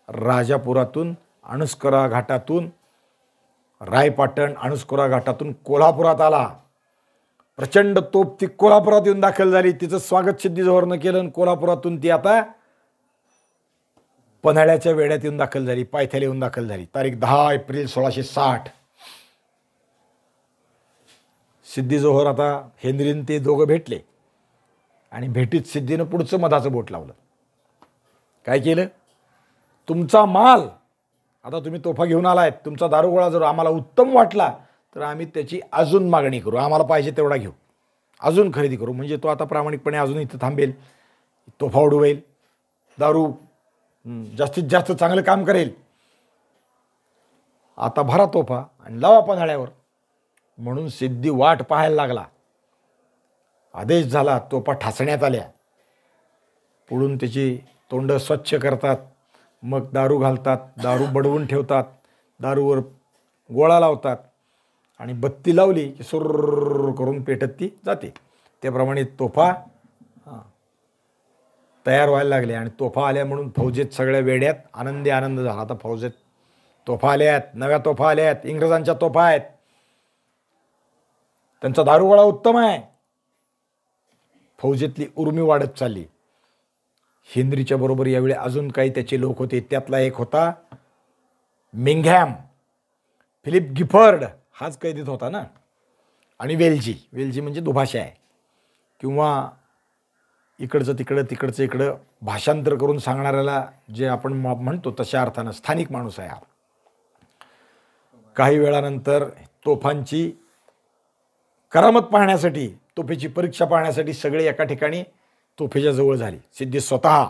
राजापुरातून, अणुस्कुरा घाटातून, रायपाटण अणुस्कुरा घाटातून कोल्हापुरात आला. प्रचंड तोप ती कोल्हापुरात येऊन दाखल झाली. तिचं स्वागत सिद्धी जोहरनं केलं, आणि कोल्हापुरातून ती आता पन्हाळ्याच्या वेड्यात येऊन दाखल झाली, पायथ्याला येऊन दाखल झाली. तारीख 10 एप्रिल 1660. सिद्धी जोहर, आता हेनरीन ते दोघं भेटले, आणि भेटीत सिद्धीनं पुढचं मधाचं बोट लावलं. काय केलं? तुमचा माल, आता तुम्ही तोफा घेऊन आलाय, तुमचा दारुगोळा जर आम्हाला उत्तम वाटला तर आम्ही त्याची अजून मागणी करू, आम्हाला पाहिजे तेवढा घेऊ, अजून खरेदी करू. म्हणजे तो आता प्रामाणिकपणे अजून इथं थांबेल, तोफा उडवेल, दारू जास्तीत जास्त चांगलं काम करेल. आता भरा तोफा आणि लावा पन्हाळ्यावर. म्हणून सिद्धी वाट पाहायला लागला. आदेश झाला, तोफा ठासण्यात आल्या. पुढून त्याची तोंड स्वच्छ करतात, मग दारू घालतात, दारू बडवून ठेवतात, दारूवर गोळा लावतात, आणि बत्ती लावली की सुर्र करून पेटत ती जाते. त्याप्रमाणे तोफा तयार व्हायला लागले, आणि तोफा आल्या म्हणून फौजेत सगळ्या वेड्यात आनंदी आनंद झाला. आता फौजेत तोफा आल्या आहेत, नव्या तोफा आल्या आहेत, इंग्रजांच्या तोफा आहेत, त्यांचा दारुगोळा उत्तम आहे. फौजेतली उर्मी वाढत चालली. हेनरीच्या बरोबर यावेळी अजून काही त्याचे लोक होते. त्यातला एक होता मिंघॅम. फिलिप गिफर्ड हाच कैदेत होता ना. आणि वेल्जी म्हणजे दुभाषा आहे, किंवा इकडचं तिकडं तिकडचं इकडं भाषांतर करून सांगणाऱ्याला जे आपण म्हणतो तशा अर्थानं स्थानिक माणूस आहे हा. काही वेळानंतर तोफांची करामत पाहण्यासाठी, तोफेची परीक्षा पाहण्यासाठी सगळे एका ठिकाणी तोफेच्या जवळ झाली. सिद्धी स्वतः,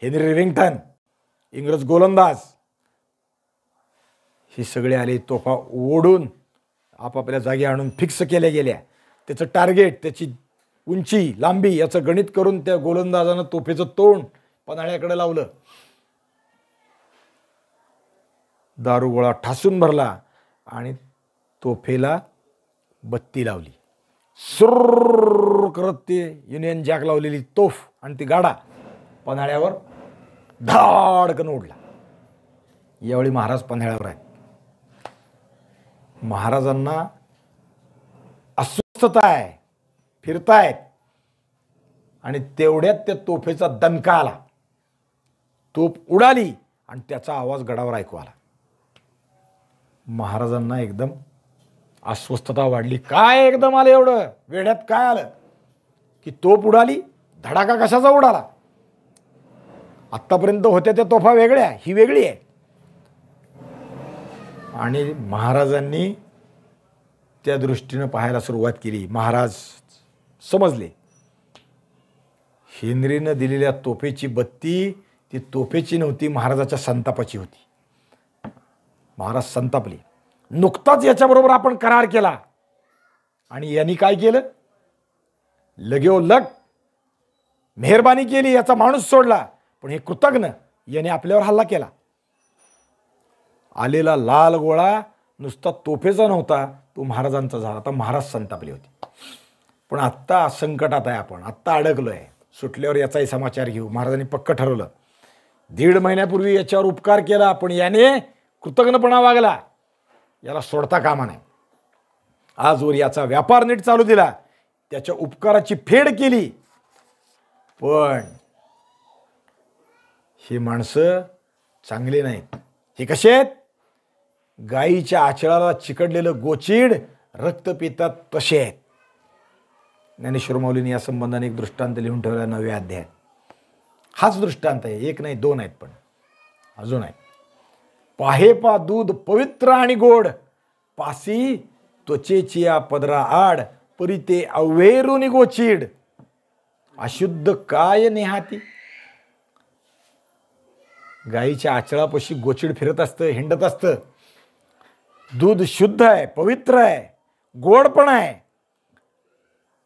हेनरी रिव्हिंग्टन, इंग्रज गोलंदाज, हे सगळे आले. तोफा ओढून आपापल्या जागी आणून फिक्स केल्या गेल्या. त्याचं टार्गेट, त्याची उंची, लांबी याचं गणित करून त्या गोलंदाजानं तोफेचं तोंड पन्हाळ्याकडे लावलं. दारुगोळा ठासून भरला आणि तोफेला बत्ती लावली. सुर करत ते युनियन जॅक लावलेली तोफ आणि ती गाडा पन्हाळ्यावर धाडकन उडला. यावेळी महाराज पन्हाळ्यावर आहेत. महाराजांना अस्वस्थता आहे, फिरतायत, आणि तेवढ्यात त्या तोफेचा दणका आला. तोफ उडाली आणि त्याचा आवाज गडावर ऐकू आला. महाराजांना एकदम अस्वस्थता वाढली. काय एकदम आलं एवढं? वेड्यात काय आलं की तोफ उडाली? धडाका कशाचा उडाला? आत्तापर्यंत होत्या त्या तोफा वेगळ्या, ही वेगळी आहे. आणि महाराजांनी त्या दृष्टीनं पाहायला सुरुवात केली. महाराज समजले, हेनरीनं दिलेल्या तोफेची बत्ती ती तोफेची नव्हती, महाराजाच्या संतापाची होती. महाराज संतापले. नुकताच याच्याबरोबर आपण करार केला आणि यांनी काय केलं? लगेओलग मेहरबानी केली, याचा माणूस सोडला, पण हे कृतज्ञ याने आपल्यावर हल्ला केला. आलेला लाल गोळा नुसता तोफेचा नव्हता, तो महाराजांचा झाला. आता महाराज संतापले होते. पण आत्ता संकटात आहे आपण, आत्ता अडकलो आहे. सुटल्यावर याचाही समाचार घेऊ. महाराजांनी पक्क ठरवलं. 1.5 महिन्यापूर्वी याच्यावर उपकार केला, पण याने कृतज्ञपणा वागला, याला सोडता कामा नाही. आजवर याचा व्यापार नीट चालू दिला, त्याच्या उपकाराची फेड केली. पण ही माणसं चांगली नाहीत. हे कसे आहेत? गायीच्या आचळाला चिकटलेलं गोचीड रक्त पितात तसे आहेत. ज्ञानेश्वर माऊलींनी या संबंधाने एक दृष्टांत लिहून ठेवला 9व्या अध्यायात. हाच दृष्टांत आहे, एक नाही, 2 आहेत, पण अजून आहे. पाहे पा दूध पवित्र आणि गोड, पासी त्वचेची या पदरा आड, परी ते अवेरुनी गोचीड, अशुद्ध काय नेहाती. गायीच्या आचळापाशी गोचीड फिरत असतं, हिंडत असतं. दूध शुद्ध आहे, पवित्र आहे, गोड पण आहे.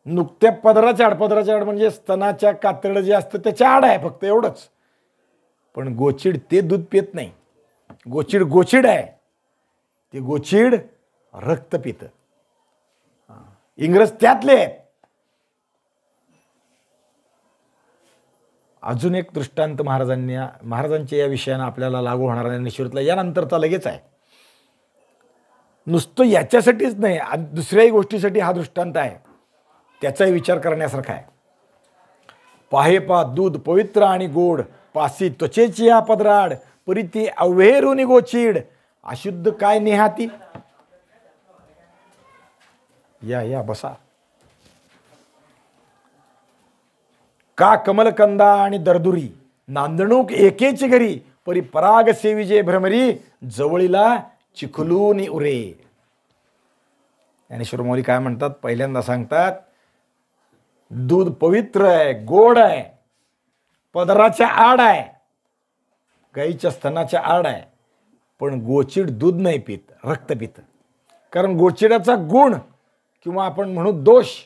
नुकत्या पदराच्या आड म्हणजे स्तनाच्या कातरं जे असतं त्याच्या आड आहे, फक्त एवढंच. पण गोचीड ते दूध पित नाही. गोचीड आहे, ते गोचीड रक्त पितं. इंग्रज त्यातले आहेत. अजून एक दृष्टांत महाराजांच्या या विषयानं आपल्याला लागू होणारा ज्ञानेश्वरीतला यानंतरचा लगेच आहे. नुसतं याच्यासाठीच नाही, दुसऱ्याही गोष्टीसाठी हा दृष्टांत आहे. त्याचाही विचार करण्यासारखा आहे. पाहे पा दूध पवित्र आणि गोड, पासी त्वचेची या पदराड, परी ती अवेरुनी गोचीड, अशुद्ध काय नेहाती. या बसा. का कमलकंदा आणि दर्दुरी, नांदणूक एकेची घरी, परी पराग सेविजे भ्रमरी, जवळीला चिखलूनी उरे. ज्ञानेश्वर माऊली काय म्हणतात? पहिल्यांदा सांगतात, दूध पवित्र आहे, गोड आहे, पदराच्या आड आहे, गाईच्या स्तनाच्या आड आहे, पण गोचीड दूध नाही पित, रक्त पित. कारण गोचिडाचा गुण किंवा आपण म्हणू दोष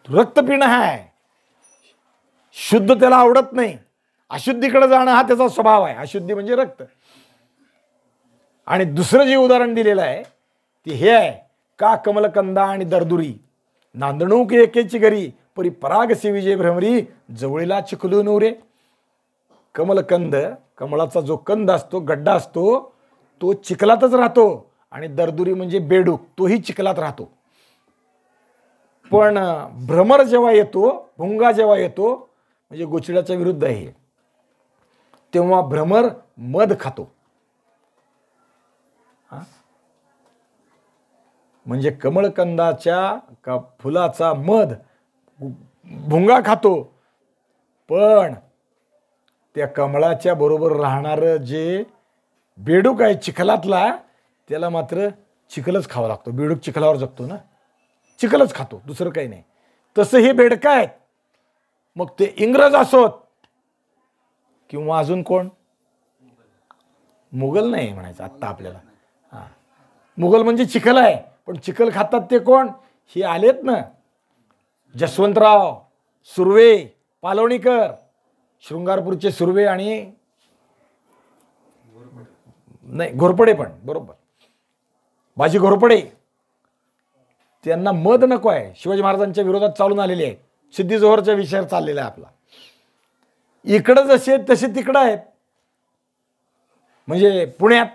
रक्त पिणं आहे. शुद्ध त्याला आवडत नाही, अशुद्धीकडे जाणं हा त्याचा स्वभाव आहे. अशुद्धी म्हणजे रक्त. आणि दुसरं जे उदाहरण दिलेलं आहे ते हे आहे, का कमलकंदा आणि दर्दुरी, नांदणूक एकेची घरी, परी पराग सेविजे भ्रमरी, जवळीला चिखलून उरे. कमलकंद, कमळाचा जो कंद असतो, गड्डा असतो, तो चिखलातच राहतो. आणि दर्दुरी म्हणजे बेडूक, तोही चिखलात राहतो. पण भ्रमर जेव्हा येतो, भुंगा जेव्हा येतो, म्हणजे गोचिडाच्या विरुद्ध आहे, तेव्हा भ्रमर मध खातो. म्हणजे कमळकंदाच्या का फुलाचा मध भुंगा खातो, पण त्या कमळाच्या बरोबर राहणारं जे बेडूक आहे चिखलातला, त्याला मात्र चिखलच खावा लागतो. बेडूक चिखलावर जगतो ना, चिखलच खातो, दुसरं काही नाही. तसं हे बेडकं आहेत. मग ते इंग्रज असोत किंवा अजून कोण, मुघल नाही म्हणायचं आत्ता आपल्याला. मुघल म्हणजे चिखल आहे, पण चिखल खातात ते कोण, हे आलेत ना, जसवंतराव, सुर्वे, पालवणीकर, शृंगारपूरचे सुर्वे आणि नाही घोरपडे, पण बरोबर बाजी घोरपडे. त्यांना मध नको आहे, शिवाजी महाराजांच्या विरोधात चालून आलेले आहेत. सिद्धी जोहरच्या विषयावर चाललेला आहे आपला. इकडं जसे तसे तिकडं आहेत. म्हणजे पुण्यात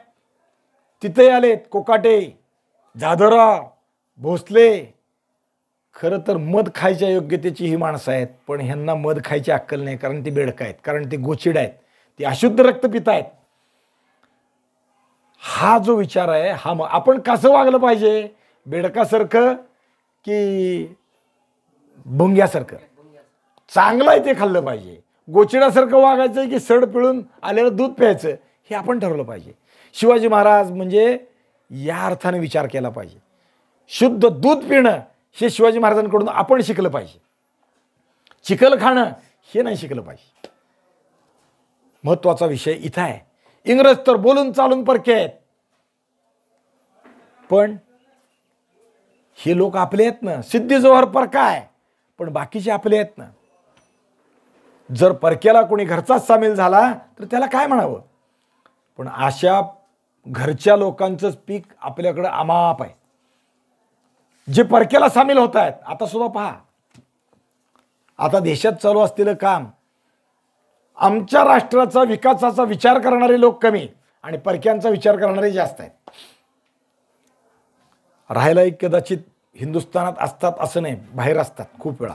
तिथे आलेत कोकाटे, जाधवराव, भोसले. खरं तर मध खायच्या योग्यतेची ही माणसं आहेत, पण ह्यांना मध खायची अक्कल नाही, कारण ते बेडकं आहेत, कारण ते गोचिड आहेत, ते अशुद्ध रक्त पित आहेत. हा जो विचार आहे हा आपण कसं वागलं पाहिजे, बेडकासारखं की भुंग्यासारखं? चांगलं आहे ते खाल्लं पाहिजे. गोचिडासारखं वागायचं की सड पिळून आलेलं दूध प्यायचं, हे आपण ठरवलं पाहिजे. शिवाजी महाराज म्हणजे या अर्थाने विचार केला पाहिजे. शुद्ध दूध पिणं हे शिवाजी महाराजांकडून आपण शिकलं पाहिजे. चिखल खाणं हे नाही शिकलं पाहिजे. महत्वाचा विषय इथं आहे. इंग्रज तर बोलून चालून परके आहेत, पण हे लोक आपले आहेत ना. सिद्धी जोहर परका आहे, पण बाकीचे आपले आहेत ना. जर परक्याला कोणी घरचाच सामील झाला तर त्याला काय म्हणावं, पण अशा घरच्या लोकांचंच पीक आपल्याकडं अमाप आहे, जे परक्याला सामील होत आहेत. आता सुद्धा पहा, आता देशात चालू असलेलं काम, आमच्या राष्ट्राचा विकासाचा विचार करणारे लोक कमी आणि परक्यांचा विचार करणारे जास्त आहेत. राहायला एक कदाचित हिंदुस्थानात असतात असं नाही, बाहेर असतात खूप वेळा.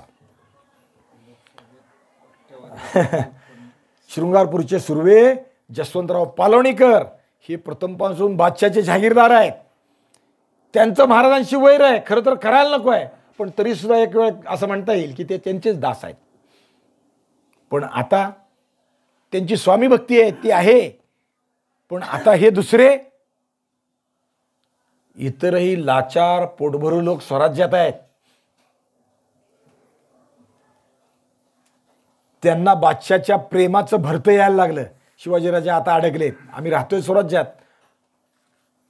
शृंगारपूरचे सुर्वे, जसवंतराव पालवणीकर हे प्रथमपासून बादशाहचे जहागीरदार आहेत. त्यांचं महाराजांशी वैर आहे, खरं तर करायला नको आहे, पण तरी सुद्धा एक वेळ असं म्हणता येईल की ते त्यांचेच दास आहेत. पण आता त्यांची स्वामी भक्ती आहे ती आहे, पण आता हे दुसरे इतरही लाचार पोटभरू लोक स्वराज्यात आहेत. त्यांना बादशाच्या प्रेमाचं भरतं यायला लागलं. शिवाजीराजे आता अडकलेत, आम्ही राहतोय स्वराज्यात,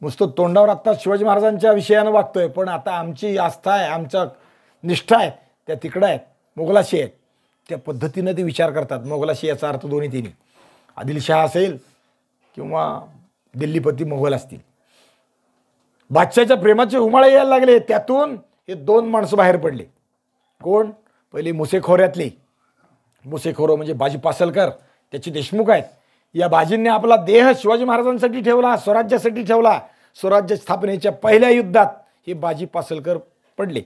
नुसतं तोंडावर आत्ता शिवाजी महाराजांच्या विषयानं वागतोय, पण आता आमची आस्था आहे, आमच्या निष्ठा आहेत त्या तिकडं आहेत, मोगलाशी आहेत. त्या पद्धतीनं ते विचार करतात. मोगलाशी याचा अर्थ दोन्ही तिन्ही, आदिलशाह असेल किंवा दिल्लीपती मोगल असतील. बादशाच्या प्रेमाचे उमाळे यायला लागले. त्यातून हे दोन माणसं बाहेर पडले. कोण? पहिली मुसेखोऱ्यातली. मुसेखोर म्हणजे बाजी पासलकर, त्याचे देशमुख आहेत. या बाजींनी आपला देह शिवाजी महाराजांसाठी ठेवला, स्वराज्यासाठी ठेवला. स्वराज्य स्थापनेच्या पहिल्या युद्धात हे बाजी पासलकर पडले.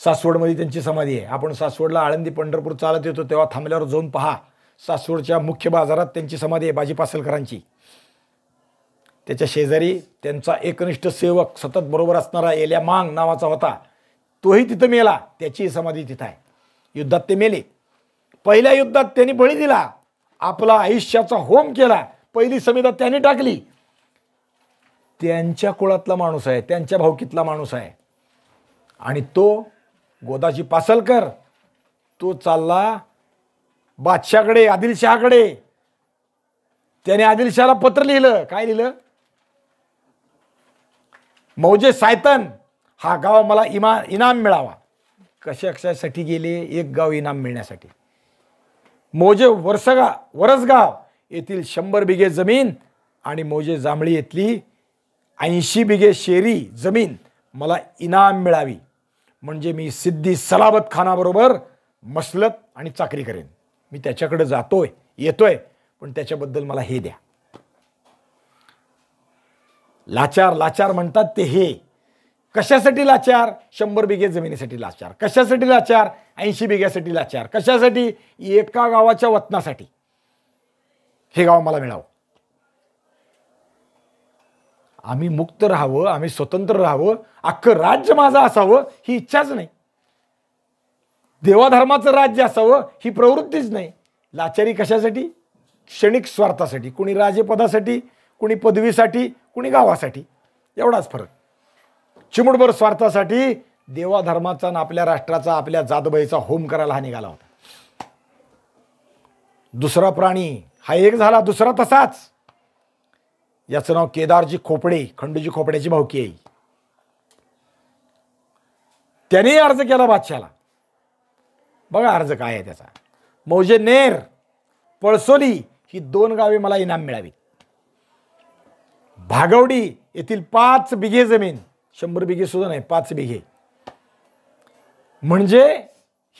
सासवडमध्ये त्यांची समाधी आहे. आपण सासवडला आळंदी पंढरपूर चालत येतो तेव्हा थांबल्यावर जाऊन पहा, सासवडच्या मुख्य बाजारात त्यांची समाधी आहे बाजी पासलकरांची. त्याच्या शेजारी त्यांचा एकनिष्ठ सेवक सतत बरोबर असणारा एल्या मांग नावाचा होता, तोही तिथं मेला, त्याची समाधी तिथं आहे. युद्धात ते मेले. पहिल्या युद्धात त्यांनी बळी दिला, आपला आयुष्याचा होम केला, पहिली समिधा त्यांनी टाकली. त्यांच्या कुळातला माणूस आहे, त्यांच्या भावकीतला माणूस आहे. आणि तो गोदाजी पासलकर तो चालला बादशाहकडे, आदिलशहाकडे. त्याने आदिलशहाला पत्र लिहिलं. काय लिहिलं? मौजे सायतन हा गाव मला इनाम मिळावा. कशासाठी गेले? एक गाव इनाम मिळण्यासाठी. मौजे वरसगाव येथील 100 बिघे जमीन आणि मौजे जांभळी येथली 80 बिघे शेरी जमीन मला इनाम मिळावी, म्हणजे मी सिद्धी सलाबत खानाबरोबर मसलत आणि चाकरी करेन. मी त्याच्याकडे जातोय येतोय, पण त्याच्याबद्दल मला हे द्या. लाचार म्हणतात ते हे. कशासाठी लाचार? 100 बिघे जमिनीसाठी लाचार. कशासाठी लाचार? 80 बिघ्यासाठी लाचार. कशासाठी? एका गावाच्या वतनासाठी. हे गाव मला मिळावं, आम्ही मुक्त राहावं, आम्ही स्वतंत्र राहावं, अख्खं राज्य माझं असावं ही इच्छाच नाही. देवाधर्माचं राज्य असावं ही प्रवृत्तीच नाही. लाचारी कशासाठी? क्षणिक स्वार्थासाठी. कुणी राजेपदासाठी, कुणी पदवीसाठी, कुणी गावासाठी. एवढाच फरक. चिमुटभर स्वार्थासाठी देवाधर्माचा आणि आपल्या राष्ट्राचा, आपल्या जातबाईचा होम करायला हा निघाला होता. दुसरा प्राणी हा एक झाला, दुसरा तसाच. याचं नाव केदारजी खोपडे, खंडूजी खोपड्याची भावकी आहे. त्याने अर्ज केला बादशाला. बघा अर्ज काय आहे त्याचा. मौजे नेर, पळसोली ही 2 गावे मला इनाम मिळावी. भागवडी येथील 5 बिघे जमीन, 100 बिघे सुद्धा नाही, 5 बिघे, म्हणजे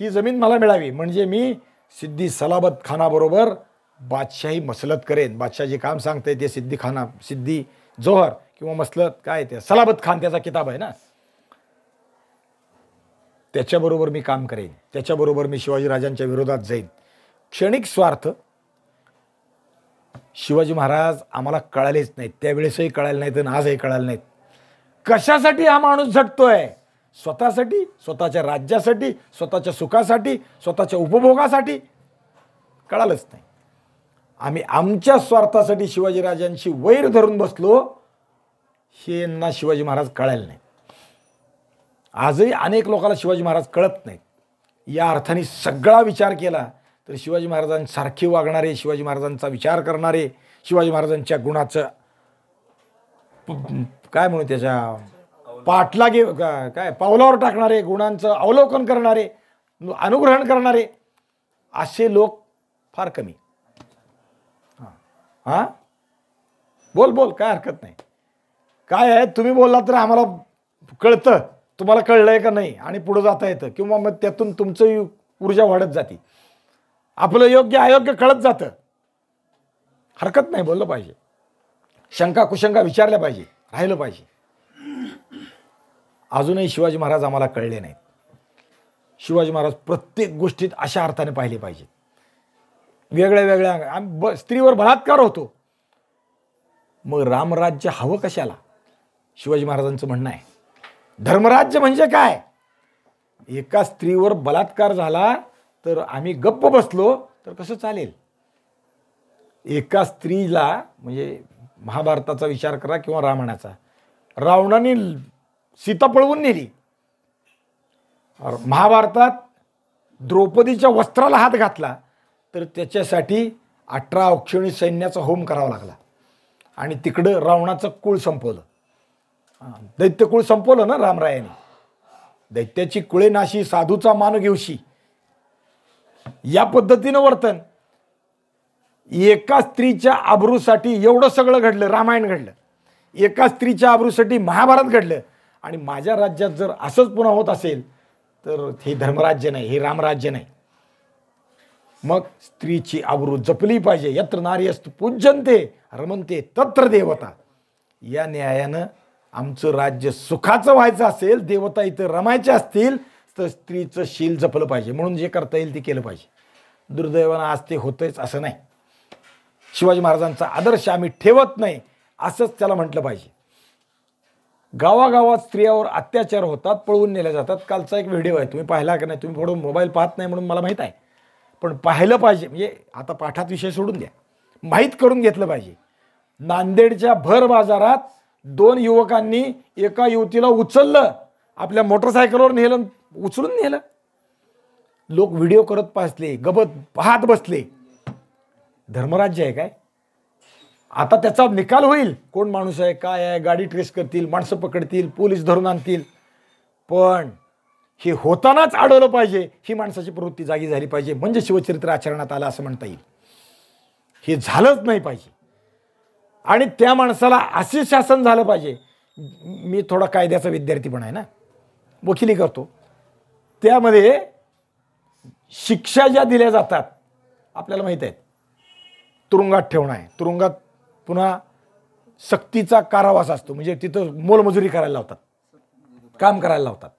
ही जमीन मला मिळावी. म्हणजे मी सिद्दी सलाबत खानाबरोबर बादशाही मसलत करेन. बादशाह जे काम सांगते ते सिद्दी जोहर किंवा मसलत काय ते सलाबत खान त्याचा किताब आहे ना, त्याच्याबरोबर मी काम करेन. त्याच्याबरोबर मी शिवाजीराजांच्या विरोधात जाईन. क्षणिक स्वार्थ शिवाजी महाराज आम्हाला कळालेच नाहीत. त्यावेळेसही कळाले नाहीत आणि आजही कळाले नाहीत. कशासाठी हा माणूस झटतोय? स्वतःसाठी, स्वतःच्या राज्यासाठी, स्वतःच्या सुखासाठी, स्वतःच्या उपभोगासाठी? कळालंच नाही. आम्ही आमच्या स्वार्थासाठी शिवाजीराजांशी वैर धरून बसलो, हे यांना शिवाजी महाराज कळाले नाही. आजही अनेक लोकांना शिवाजी महाराज कळत नाहीत. या अर्थाने सगळा विचार केला तर शिवाजी महाराजांसारखे वागणारे, शिवाजी महाराजांचा विचार करणारे, शिवाजी महाराजांच्या गुणाचं काय म्हणू त्याच्या पाठलागे काय पावलावर टाकणारे, गुणांचं अवलोकन करणारे, अनुग्रहण करणारे असे लोक फार कमी. हां बोल बोल, काय हरकत नाही. काय आहे, तुम्ही बोलला तर आम्हाला कळतं, तुम्हाला कळलंय का नाही आणि पुढे जाता येतं, किंवा मग त्यातून तुमचं ऊर्जा वाढत जाते. आपलं योग्य अयोग्य कळत जातं. हरकत नाही, बोललं पाहिजे. शंका कुशंका विचारल्या पाहिजे, राहिलं पाहिजे. अजूनही शिवाजी महाराज आम्हाला कळले नाहीत. शिवाजी महाराज प्रत्येक गोष्टीत अशा अर्थाने पाहिले पाहिजे. वेगळ्या वेगळ्या स्त्रीवर बलात्कार होतो, मग रामराज्य हवं कशाला? शिवाजी महाराजांचं म्हणणं आहे धर्मराज्य म्हणजे काय? एका स्त्रीवर बलात्कार झाला तर आम्ही गप्प बसलो तर कसं चालेल? एका स्त्रीला, म्हणजे महाभारताचा विचार करा किंवा रामायणाचा, रावणाने सीता पळवून नेली. महाभारतात द्रौपदीच्या वस्त्राला हात घातला तर त्याच्यासाठी 18 औक्षणी सैन्याचा होम करावा लागला. आणि तिकडं रावणाचं कुळ संपवलं, दैत्यकुळ संपवलं ना रामरायाने. दैत्याची कुळे नाशी, साधूचा मान घेऊशी, या पद्धतीनं वर्तन. एका स्त्रीच्या आबरूसाठी एवढं सगळं घडलं, रामायण घडलं. एका स्त्रीच्या आबरूसाठी महाभारत घडलं. आणि माझ्या राज्यात जर असंच पुन्हा होत असेल तर हे धर्मराज्य नाही, हे रामराज्य नाही. मग स्त्रीची आबरू जपली पाहिजे. यत्र नार्यस्तु पूज्यन्ते रमन्ते तत्र देवता. या न्यायानं आमचं राज्य सुखाचं व्हायचं असेल, देवता इथं रमायच्या असतील, तर स्त्रीचं शील जपलं पाहिजे. म्हणून जे करता येईल ते केलं पाहिजे. दुर्दैवानं आज ते होतंच असं नाही. शिवाजी महाराजांचा आदर्श आम्ही ठेवत नाही असंच त्याला म्हटलं पाहिजे. गावागावात स्त्रियावर अत्याचार होतात, पळवून नेल्या जातात. कालचा एक व्हिडिओ आहे, तुम्ही पाहिला की नाही? तुम्ही थोडं मोबाईल पाहत नाही म्हणून मला माहीत आहे, पण पाहिलं पाहिजे. म्हणजे आता पाठात विषय सोडून द्या, माहीत करून घेतलं पाहिजे. नांदेडच्या भर बाजारात 2 युवकांनी एका युवतीला उचललं, आपल्या मोटरसायकलवर नेलं, उचलून नेलं. लोक व्हिडिओ करत बसले, गबत पाहत बसले. धर्मराज्य आहे काय? आता त्याचा निकाल होईल, कोण माणूस आहे, काय आहे, गाडी ट्रेस करतील, माणसं पकडतील, पोलीस धरून आणतील. पण हे होतानाच अडवलं पाहिजे, ही माणसाची प्रवृत्ती जागी झाली पाहिजे, म्हणजे शिवचरित्र आचरणात आलं असं म्हणता येईल. हे झालंच नाही पाहिजे. आणि त्या माणसाला असे शासन झालं पाहिजे. मी थोडा कायद्याचा विद्यार्थी पण आहे ना, वकिली करतो. त्यामध्ये शिक्षा ज्या दिल्या जातात आपल्याला माहीत आहे, तुरुंगात ठेवणं आहे. तुरुंगात पुन्हा सक्तीचा कारावास असतो, म्हणजे तिथं मोलमजुरी करायला लावतात. काम करायला लावतात.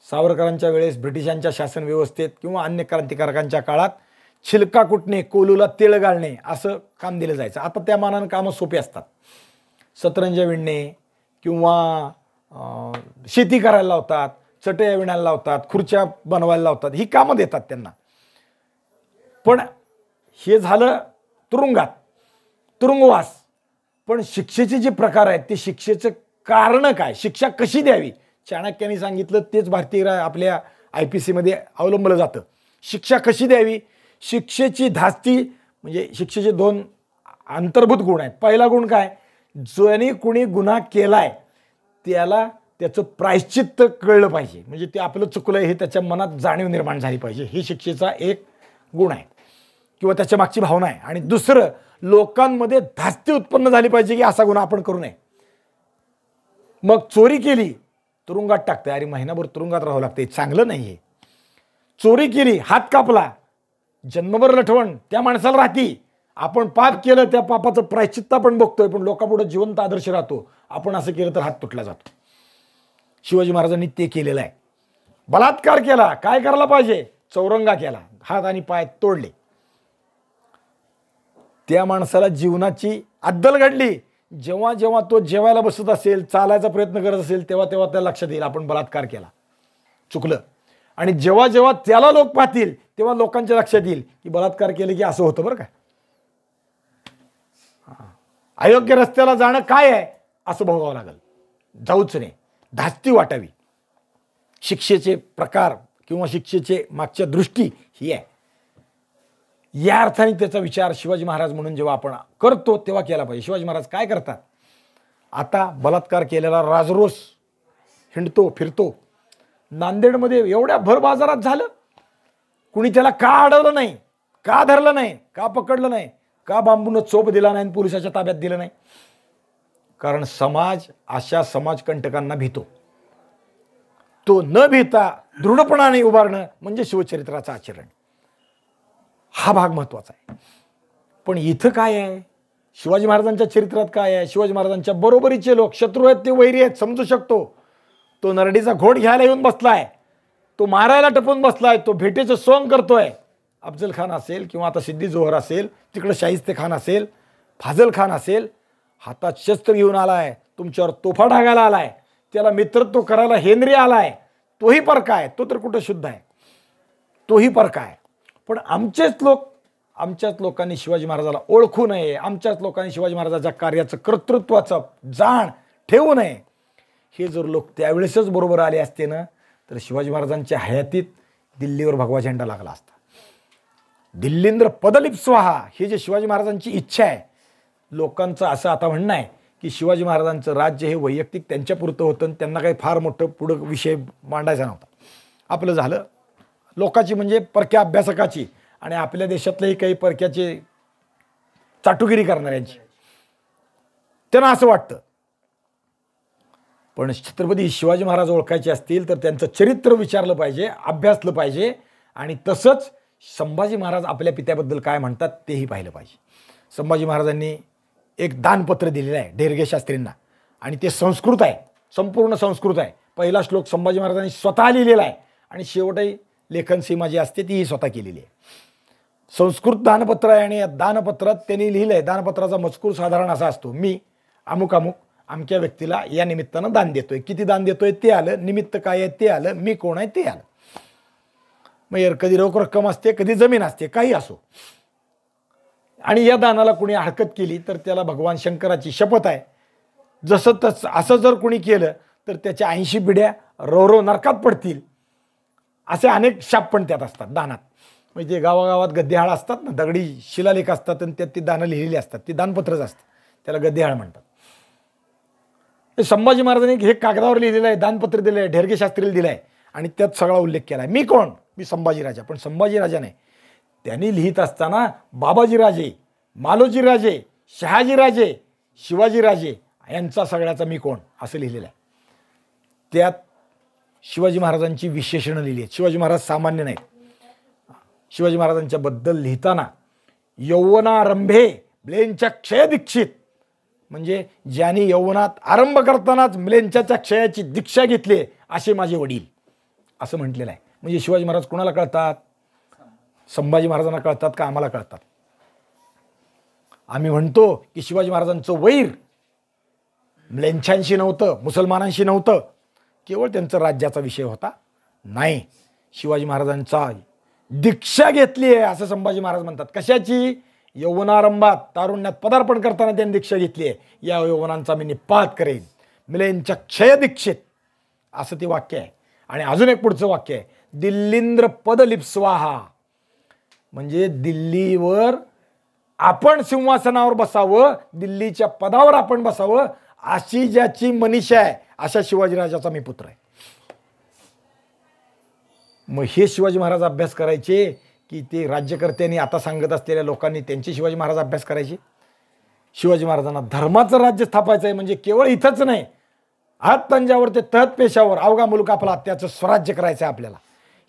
सावरकरांच्या वेळेस ब्रिटिशांच्या शासन व्यवस्थेत किंवा अन्य क्रांतिकारकांच्या काळात छिलका कुटणे, कोलूला तेल घालणे असं काम दिलं जायचं. आता त्या मानानं कामं सोपी असतात. सतरंजा विणणे किंवा शेती करायला लावतात, चटया विणायला लावतात, खुर्च्या बनवायला लावतात, ही कामं देतात त्यांना. पण हे झालं तुरुंगात, तुरुंगवास. पण शिक्षेचे जे प्रकार आहेत ते शिक्षेचं कारण काय, शिक्षा कशी द्यावी, चाणक्यांनी सांगितलं तेच भारतीय आपल्या IPC मध्ये अवलंबलं जातं. शिक्षा कशी द्यावी, शिक्षेची धास्ती म्हणजे शिक्षेचे 2 अंतर्भूत गुण आहेत. पहिला गुण काय, ज्याने कुणी गुन्हा केलाय त्याला त्याचं प्रायश्चित्त कळलं पाहिजे, म्हणजे ते आपलं चुकलंय हे त्याच्या मनात जाणीव निर्माण झाली पाहिजे. ही शिक्षेचा एक गुण आहे किंवा त्याच्या मागची भावना आहे. आणि दुसरं, लोकांमध्ये धास्ती उत्पन्न झाली पाहिजे की असा गुन्हा आपण करू नये. मग चोरी केली तुरुंगात टाकते, अरे महिनाभर तुरुंगात राहावं लागते, चांगलं नाही आहे. चोरी केली, हात कापला, जन्मभर लठवण त्या माणसाला राहती. आपण पाप केलं, त्या पापाचं प्रायश्चित्त आपण बघतोय, पण लोकांपुढे जिवंत आदर्श राहतो. आपण असं केलं तर हात तुटला जातो. शिवाजी महाराजांनी ते केलेलं आहे. बलात्कार केला, काय करायला पाहिजे, चौरंगा केला, हात आणि पाय तोडले. त्या माणसाला जीवनाची अद्दल घडली. जेव्हा जेव्हा तो जेवायला बसत असेल, चालायचा प्रयत्न करत असेल, तेव्हा तेव्हा त्याला लक्षात येईल आपण बलात्कार केला, चुकलं. आणि जेव्हा जेव्हा त्याला लोक पाहतील तेव्हा लोकांच्या लक्षात येईल की बलात्कार केले की असं होतं बरं का. अयोग्य रस्त्याला जाणं काय आहे असं भोगावं लागेल, जाऊच नाही. धास्ती वाटावी. शिक्षेचे प्रकार किंवा शिक्षेचे मागच्या दृष्टी ही आहे. या अर्थाने त्याचा विचार शिवाजी महाराज म्हणून जेव्हा आपण करतो तेव्हा केला पाहिजे. शिवाजी महाराज काय करतात, आता बलात्कार केलेला राजरोस हिंडतो फिरतो. नांदेडमध्ये एवढ्या भर बाजारात झालं, कुणी त्याला का अडवलं नाही, का धरलं नाही, का पकडलं नाही, का बांबून चोप दिला नाही, पोलिसाच्या ताब्यात दिलं नाही. कारण समाज अशा समाजकंटकांना भीतो. तो न भीता दृढपणाने उभारणं म्हणजे शिवचरित्राचं आचरण. हा भाग महत्वाचा आहे. पण इथं काय आहे, शिवाजी महाराजांच्या चरित्रात काय आहे, शिवाजी महाराजांच्या बरोबरीचे लोक, शत्रू आहेत ते वैरी आहेत समजू शकतो. तो नरडीचा घोट घ्यायला येऊन बसलाय, तो मारायला टपून बसलाय, तो भेटेचं सोंग करतोय. अफजल खान असेल किंवा आता सिद्दी जोहर असेल, तिकडे शाहिस्ते खान असेल, फाजल खान असेल, हातात शस्त्र घेऊन आलाय, तुमच्यावर तोफा ढागायला आलाय, त्याला मित्रत्व करायला हेनरी आलाय, तोही परका आहे. तो तर कुठं शुद्ध आहे, तोही परका आहे. पण आमच्याच लोकांनी शिवाजी महाराजाला ओळखू नये, आमच्याच लोकांनी शिवाजी महाराजाच्या कार्याचं कर्तृत्वाचं जाण ठेवू नये. हे जर लोक त्यावेळेसच बरोबर आले असते ना, तर शिवाजी महाराजांच्या हयातीत दिल्लीवर भगवा झेंडा लागला असता. दिल्लींद्र पदलिप स्वाहा हे जे शिवाजी महाराजांची इच्छा आहे. लोकांचं असं आता म्हणणं आहे की शिवाजी महाराजांचं राज्य हे वैयक्तिक त्यांच्यापुरतं होतं आणि त्यांना काही फार मोठं पुढं विषय मांडायचा नव्हता. आपलं झालं लोकाची म्हणजे परक्या अभ्यासकाची आणि आपल्या देशातल्याही काही परक्याचे चाटुगिरी करणाऱ्यांची, त्यांना असं वाटतं. पण छत्रपती शिवाजी महाराज ओळखायचे असतील तर त्यांचं चरित्र विचारलं पाहिजे, अभ्यासलं पाहिजे. आणि तसंच संभाजी महाराज आपल्या पित्याबद्दल काय म्हणतात तेही पाहिलं पाहिजे. संभाजी महाराजांनी एक दानपत्र दिलेलं आहे ढेरगे शास्त्रींना आणि ते संस्कृत आहे, संपूर्ण संस्कृत आहे. पहिला श्लोक संभाजी महाराजांनी स्वतः लिहिलेला आहे आणि शेवटही लेखन सीमा जी असते तीही स्वतः केलेली आहे. संस्कृत दानपत्र आहे आणि या दानपत्रात त्यांनी लिहिलं आहे, दानपत्राचा मजकूर साधारण असा असतो, मी अमुक अमुक अमक्या व्यक्तीला या निमित्तानं दान देतोय. किती दान देतोय ते आलं, निमित्त काय आहे ते आलं, मी कोण आहे ते आलं. मग कधी रोख रक्कम असते, कधी जमीन असते, काही असो. आणि या दानाला कुणी हरकत केली तर त्याला भगवान शंकराची शपथ आहे, जसं तसं असं जर कुणी केलं तर त्याच्या 80 पिढ्या रोरो नरकात पडतील. असे अनेक शाप पण त्यात असतात दानात. म्हणजे गावागावात गद्देहाळ असतात ना, दगडी शिलालेख असतात आणि त्यात ती दानं लिहिलेली असतात, ती दानपत्रच असतात, त्याला गद्देहाळ म्हणतात. संभाजी महाराजांनी हे कागदावर लिहिलेलं आहे, दानपत्र दिलं आहे, ढेरगे शास्त्रीला दिलं आहे आणि त्यात सगळा उल्लेख केला आहे. मी कोण, मी संभाजी राजा. पण संभाजी राजा नाही, त्यांनी लिहित असताना बाबाजीराजे, मालोजीराजे, शहाजीराजे, शिवाजीराजे यांचा सगळ्याचा मी कोण असं लिहिलेलं आहे. त्यात शिवाजी महाराजांची विशेषणं लिहिली आहेत. शिवाजी महाराज सामान्य नाहीत. शिवाजी महाराजांच्या बद्दल लिहिताना यौवनारंभे ब्लेंच्या क्षय दीक्षित म्हणजे ज्यांनी यौवनात आरंभ करतानाच म्लेच्छाच्या क्षयाची दीक्षा घेतली असे माझे वडील, असं म्हटलेलं आहे. म्हणजे शिवाजी महाराज कोणाला कळतात? संभाजी महाराजांना कळतात का आम्हाला कळतात? आम्ही म्हणतो की शिवाजी महाराजांचं वैर म्लेच्छांशी नव्हतं, मुसलमानांशी नव्हतं, केवळ त्यांचा राज्याचा विषय होता. नाही, शिवाजी महाराजांचा दीक्षा घेतली आहे असं संभाजी महाराज म्हणतात. कशाची? यौवनारंभात तारुण्यात पदार्पण करताना त्यांनी दीक्षा घेतली आहे. या यौवनांचा मी निपात करेन, मिलेंच्या क्षय दीक्षित, असं ते वाक्य आहे. आणि अजून एक पुढचं वाक्य आहे, दिल्लींद्र पद लिप्स्वाहा, म्हणजे दिल्लीवर आपण सिंहासनावर बसावं, दिल्लीच्या पदावर आपण बसावं, अशी ज्याची मनीषा आहे अशा शिवाजीराजाचा मी पुत्र आहे. मग हे शिवाजी महाराज अभ्यास करायचे की ते राज्यकर्त्यांनी आता सांगत असलेल्या लोकांनी त्यांचे शिवाजी महाराज अभ्यास करायचे? शिवाजी महाराजांना धर्माचं राज्य स्थापायचं आहे, म्हणजे केवळ इथंच नाही, हात तंजावर ते तहत पेशावर अवघा मुलूक आपला त्याचं स्वराज्य करायचं आहे आपल्याला.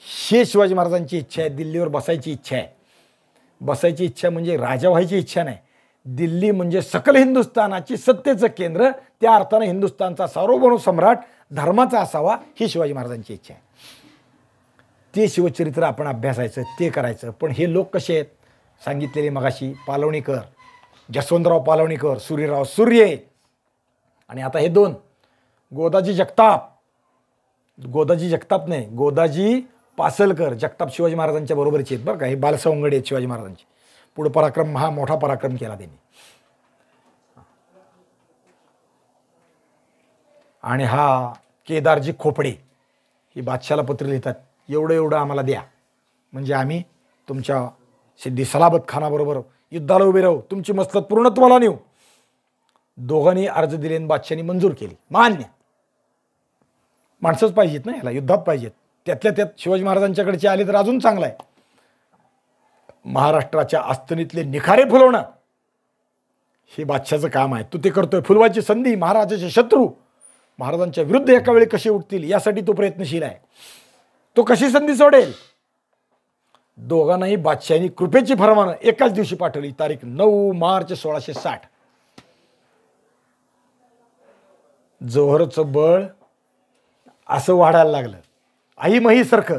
हे शिवाजी महाराजांची इच्छा आहे. दिल्लीवर बसायची इच्छा आहे. बसायची इच्छा म्हणजे राजा व्हायची इच्छा नाही. दिल्ली म्हणजे सकल हिंदुस्थानाची सत्तेचं केंद्र, त्या अर्थानं हिंदुस्थानचा सार्वभौम सम्राट धर्माचा असावा, ही शिवाजी महाराजांची इच्छा आहे. ते शिवचरित्र आपण अभ्यासायचं, ते करायचं. पण हे लोक कसे आहेत? सांगितलेले मगाशी, पालवणीकर, जसवंतराव पालवणीकर, सूर्यराव सूर्ये, आणि आता हे दोन गोदाजी जगताप, गोदाजी जगताप नाही, गोदाजी पासलकर. जगताप शिवाजी महाराजांच्या बरोबरचे आहेत बरं का, हे बालसवंगडी आहेत शिवाजी महाराजांचे. पुढे पराक्रम, हा मोठा पराक्रम केला त्यांनी. आणि हा केदारजी खोपडे, ही बादशाला पत्र लिहितात, एवढं एवढं आम्हाला द्या, म्हणजे आम्ही तुमच्या सिद्धी सलाबत खानाबरोबर युद्धाला उभे राहू, तुमची मसलत पूर्णत्वाला नेऊ. दोघांनी अर्ज दिले आणि बादशाने मंजूर केली. मान्य, माणसंच पाहिजेत ना याला, युद्धात पाहिजेत. त्यातल्या त्यात शिवाजी महाराजांच्याकडचे आले तर अजून चांगलं आहे. महाराष्ट्राच्या आस्थनीतले निखारे फुलवणं हे बादशाचं काम आहे. तू ते करतोय. फुलवायची संधी, महाराजाचे शत्रू महाराजांच्या विरुद्ध एका वेळी कसे उठतील यासाठी तो प्रयत्नशील आहे. तो कशी संधी सोडेल? दोघांनाही बादशाहांनी कृपेची फरमानं एकाच दिवशी पाठवली. तारीख 9 मार्च 1660. जोहरचं बळ असं वाढायला लागलं. आई महीसारखं.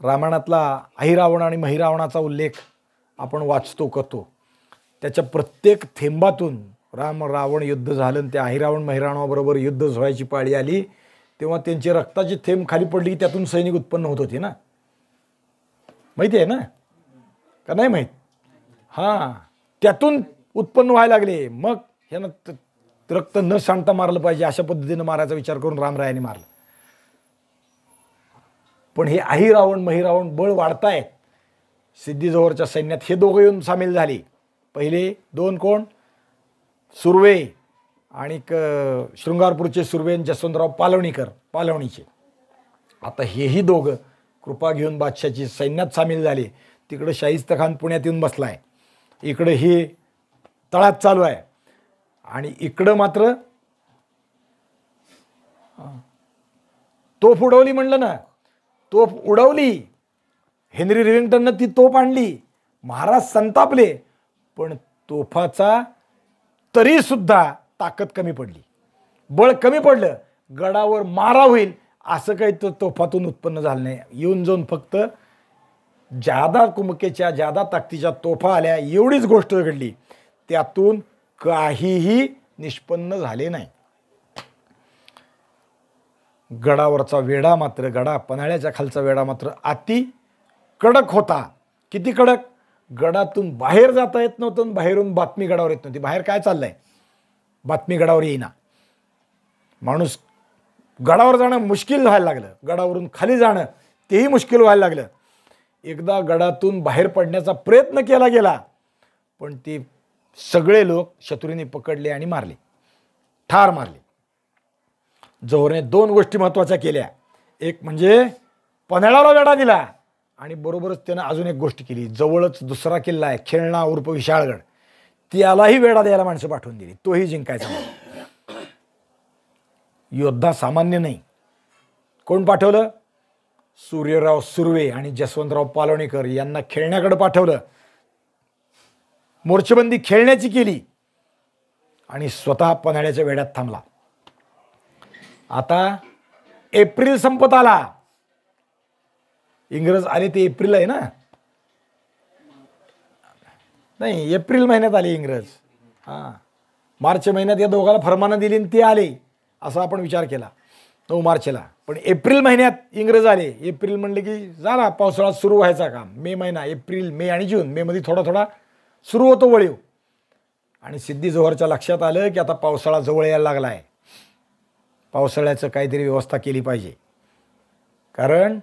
रामायणातला अहिरावण आणि महिरावणाचा उल्लेख आपण वाचतो करतो. त्याच्या प्रत्येक थेंबातून राम रावण युद्ध झालं, त्या अहिरावण महिरावणाबरोबर युद्ध व्हायची पाळी आली तेव्हा त्यांची रक्ताची थेंब खाली पडली की त्यातून सैनिक उत्पन्न होत होते ना. माहिती आहे ना का नाही माहीत? हां, त्यातून उत्पन्न व्हायला लागले. मग ह्यानं रक्त न सांडता मारलं पाहिजे अशा पद्धतीनं मारायचा विचार करून रामरायांनी मारलं. पण हे अहिरावण महिरावण बळ वाढतायत. सिद्धीजवळच्या सैन्यात हे दोघं येऊन सामील झाले. पहिले दोन कोण? सुर्वे आणि शृंगारपूरचे सुर्वे जसवंतराव पालवणीकर, पालवणीचे. आता हेही दोघं कृपा घेऊन बादशाची सैन्यात सामील झाले. तिकडं शाहिस्ता खान पुण्यात येऊन बसलाय, इकडं हे तळात चालू आहे. आणि इकडं मात्र तोफ उडवली म्हणलं ना, तोफ उडवली. हेनरी रिव्हिंग्टननं ती तोफ आणली. महाराज संतापले, पण तोफाचा तरी सुद्धा ताकद कमी पडली, बळ कमी पडलं. गडावर मारा होईल असं काही तो तोफातून उत्पन्न झालं नाही. येऊन जाऊन फक्त जादा कुमकेच्या जादा ताकदीच्या तोफा आल्या, एवढीच गोष्ट घडली. त्यातून काहीही निष्पन्न झाले नाही. गडावरचा वेढा मात्र, गडा पन्हाळ्याच्या खालचा वेढा मात्र अति कडक होता. किती कडक? गडातून बाहेर जाता येत नव्हतं, बाहेरून बातमी गडावर येत नव्हती. बाहेर काय चाललंय बातमी गडावर येईना. माणूस गडावर जाणं मुश्किल व्हायला लागलं, गडावरून खाली जाणं तेही मुश्किल व्हायला लागलं. एकदा गडातून बाहेर पडण्याचा प्रयत्न केला गेला, पण ते सगळे लोक शत्रूंनी पकडले आणि मारले, ठार मारले. जोहरने दोन गोष्टी महत्त्वाच्या केल्या. एक म्हणजे पन्हाळ्याला वेढा दिला, आणि बरोबरच त्यानं अजून एक गोष्ट केली. जवळच दुसरा किल्ला आहे खेळणा उर्फ विशाळगड, त्यालाही वेढा द्यायला माणसं पाठवून दिली. तोही जिंकायचा. योद्धा सामान्य नाही. कोण पाठवलं? सूर्यराव सुर्वे आणि जसवंतराव पालवणीकर यांना खेळण्याकडे पाठवलं. मोर्चेबंदी खेळण्याची केली. आणि स्वतः पन्हाळ्याच्या वेड्यात थांबला. आता एप्रिल संपत आला. इंग्रज आले ते एप्रिल आहे ना, नाही एप्रिल महिन्यात आले इंग्रज. हां, मार्च महिन्यात या दोघाला फरमानं दिली आणि ते आले असा आपण विचार केला 9 मार्चला. पण एप्रिल महिन्यात इंग्रज आले. एप्रिल म्हणले की झाला पावसाळा सुरू व्हायचा काम. मे महिना, एप्रिल, मे आणि जून, मे मध्ये थोडा थोडा सुरू होतो वळीव. आणि सिद्धी जोहरच्या लक्षात आलं की आता पावसाळा जवळ यायला लागला आहे, पावसाळ्याचं काहीतरी व्यवस्था केली पाहिजे. कारण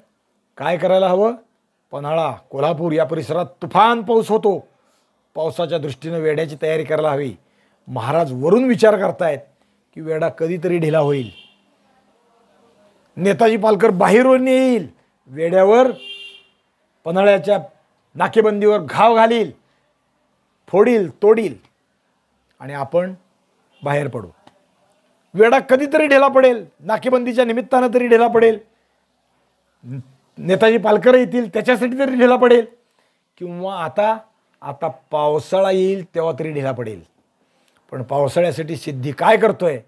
काय करायला हवं, पन्हाळा, कोल्हापूर या परिसरात तुफान पाऊस होतो. पावसाच्या दृष्टीनं वेड्याची तयारी करायला हवी. महाराज वरून विचार करतायत की वेढा कधीतरी ढिला होईल. नेताजी पालकर बाहेरून येईल, वेड्यावर पन्हाळ्याच्या नाकेबंदीवर घाव घालील, फोडील, तोडील आणि आपण बाहेर पडू. वेढा कधीतरी ढिला पडेल, नाकेबंदीच्या निमित्तानं तरी ढिला पडेल, नेताजी पालकर येतील त्याच्यासाठी तरी ढिला पडेल, किंवा आता पावसाळा येईल तेव्हा तरी ढिला पडेल. पण पावसाळ्यासाठी सिद्धी काय करतोय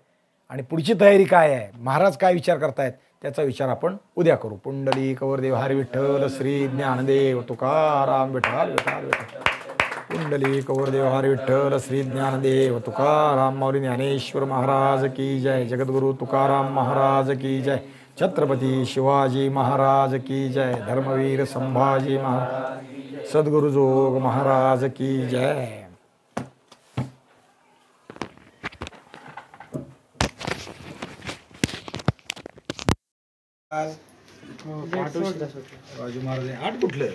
आणि पुढची तयारी काय आहे, महाराज काय विचार करतायत, त्याचा विचार आपण उद्या करू. पुंडलिक वरदेव हरी विठ्ठल श्री ज्ञानदेव तुकाराम विठ्ठल विठ्ठल विठ्ठल. पुंडलिक वरदेव हरी विठ्ठल श्री ज्ञानदेव तुकाराम माऊली ज्ञानेश्वर महाराज की जय. जगद्गुरु तुकाराम महाराज की जय. छत्रपती शिवाजी महाराज की जय. धर्मवीर संभाजी महाराज, सद्गुरु जोग महाराज की जय. राजू महाराज 8 कुठलं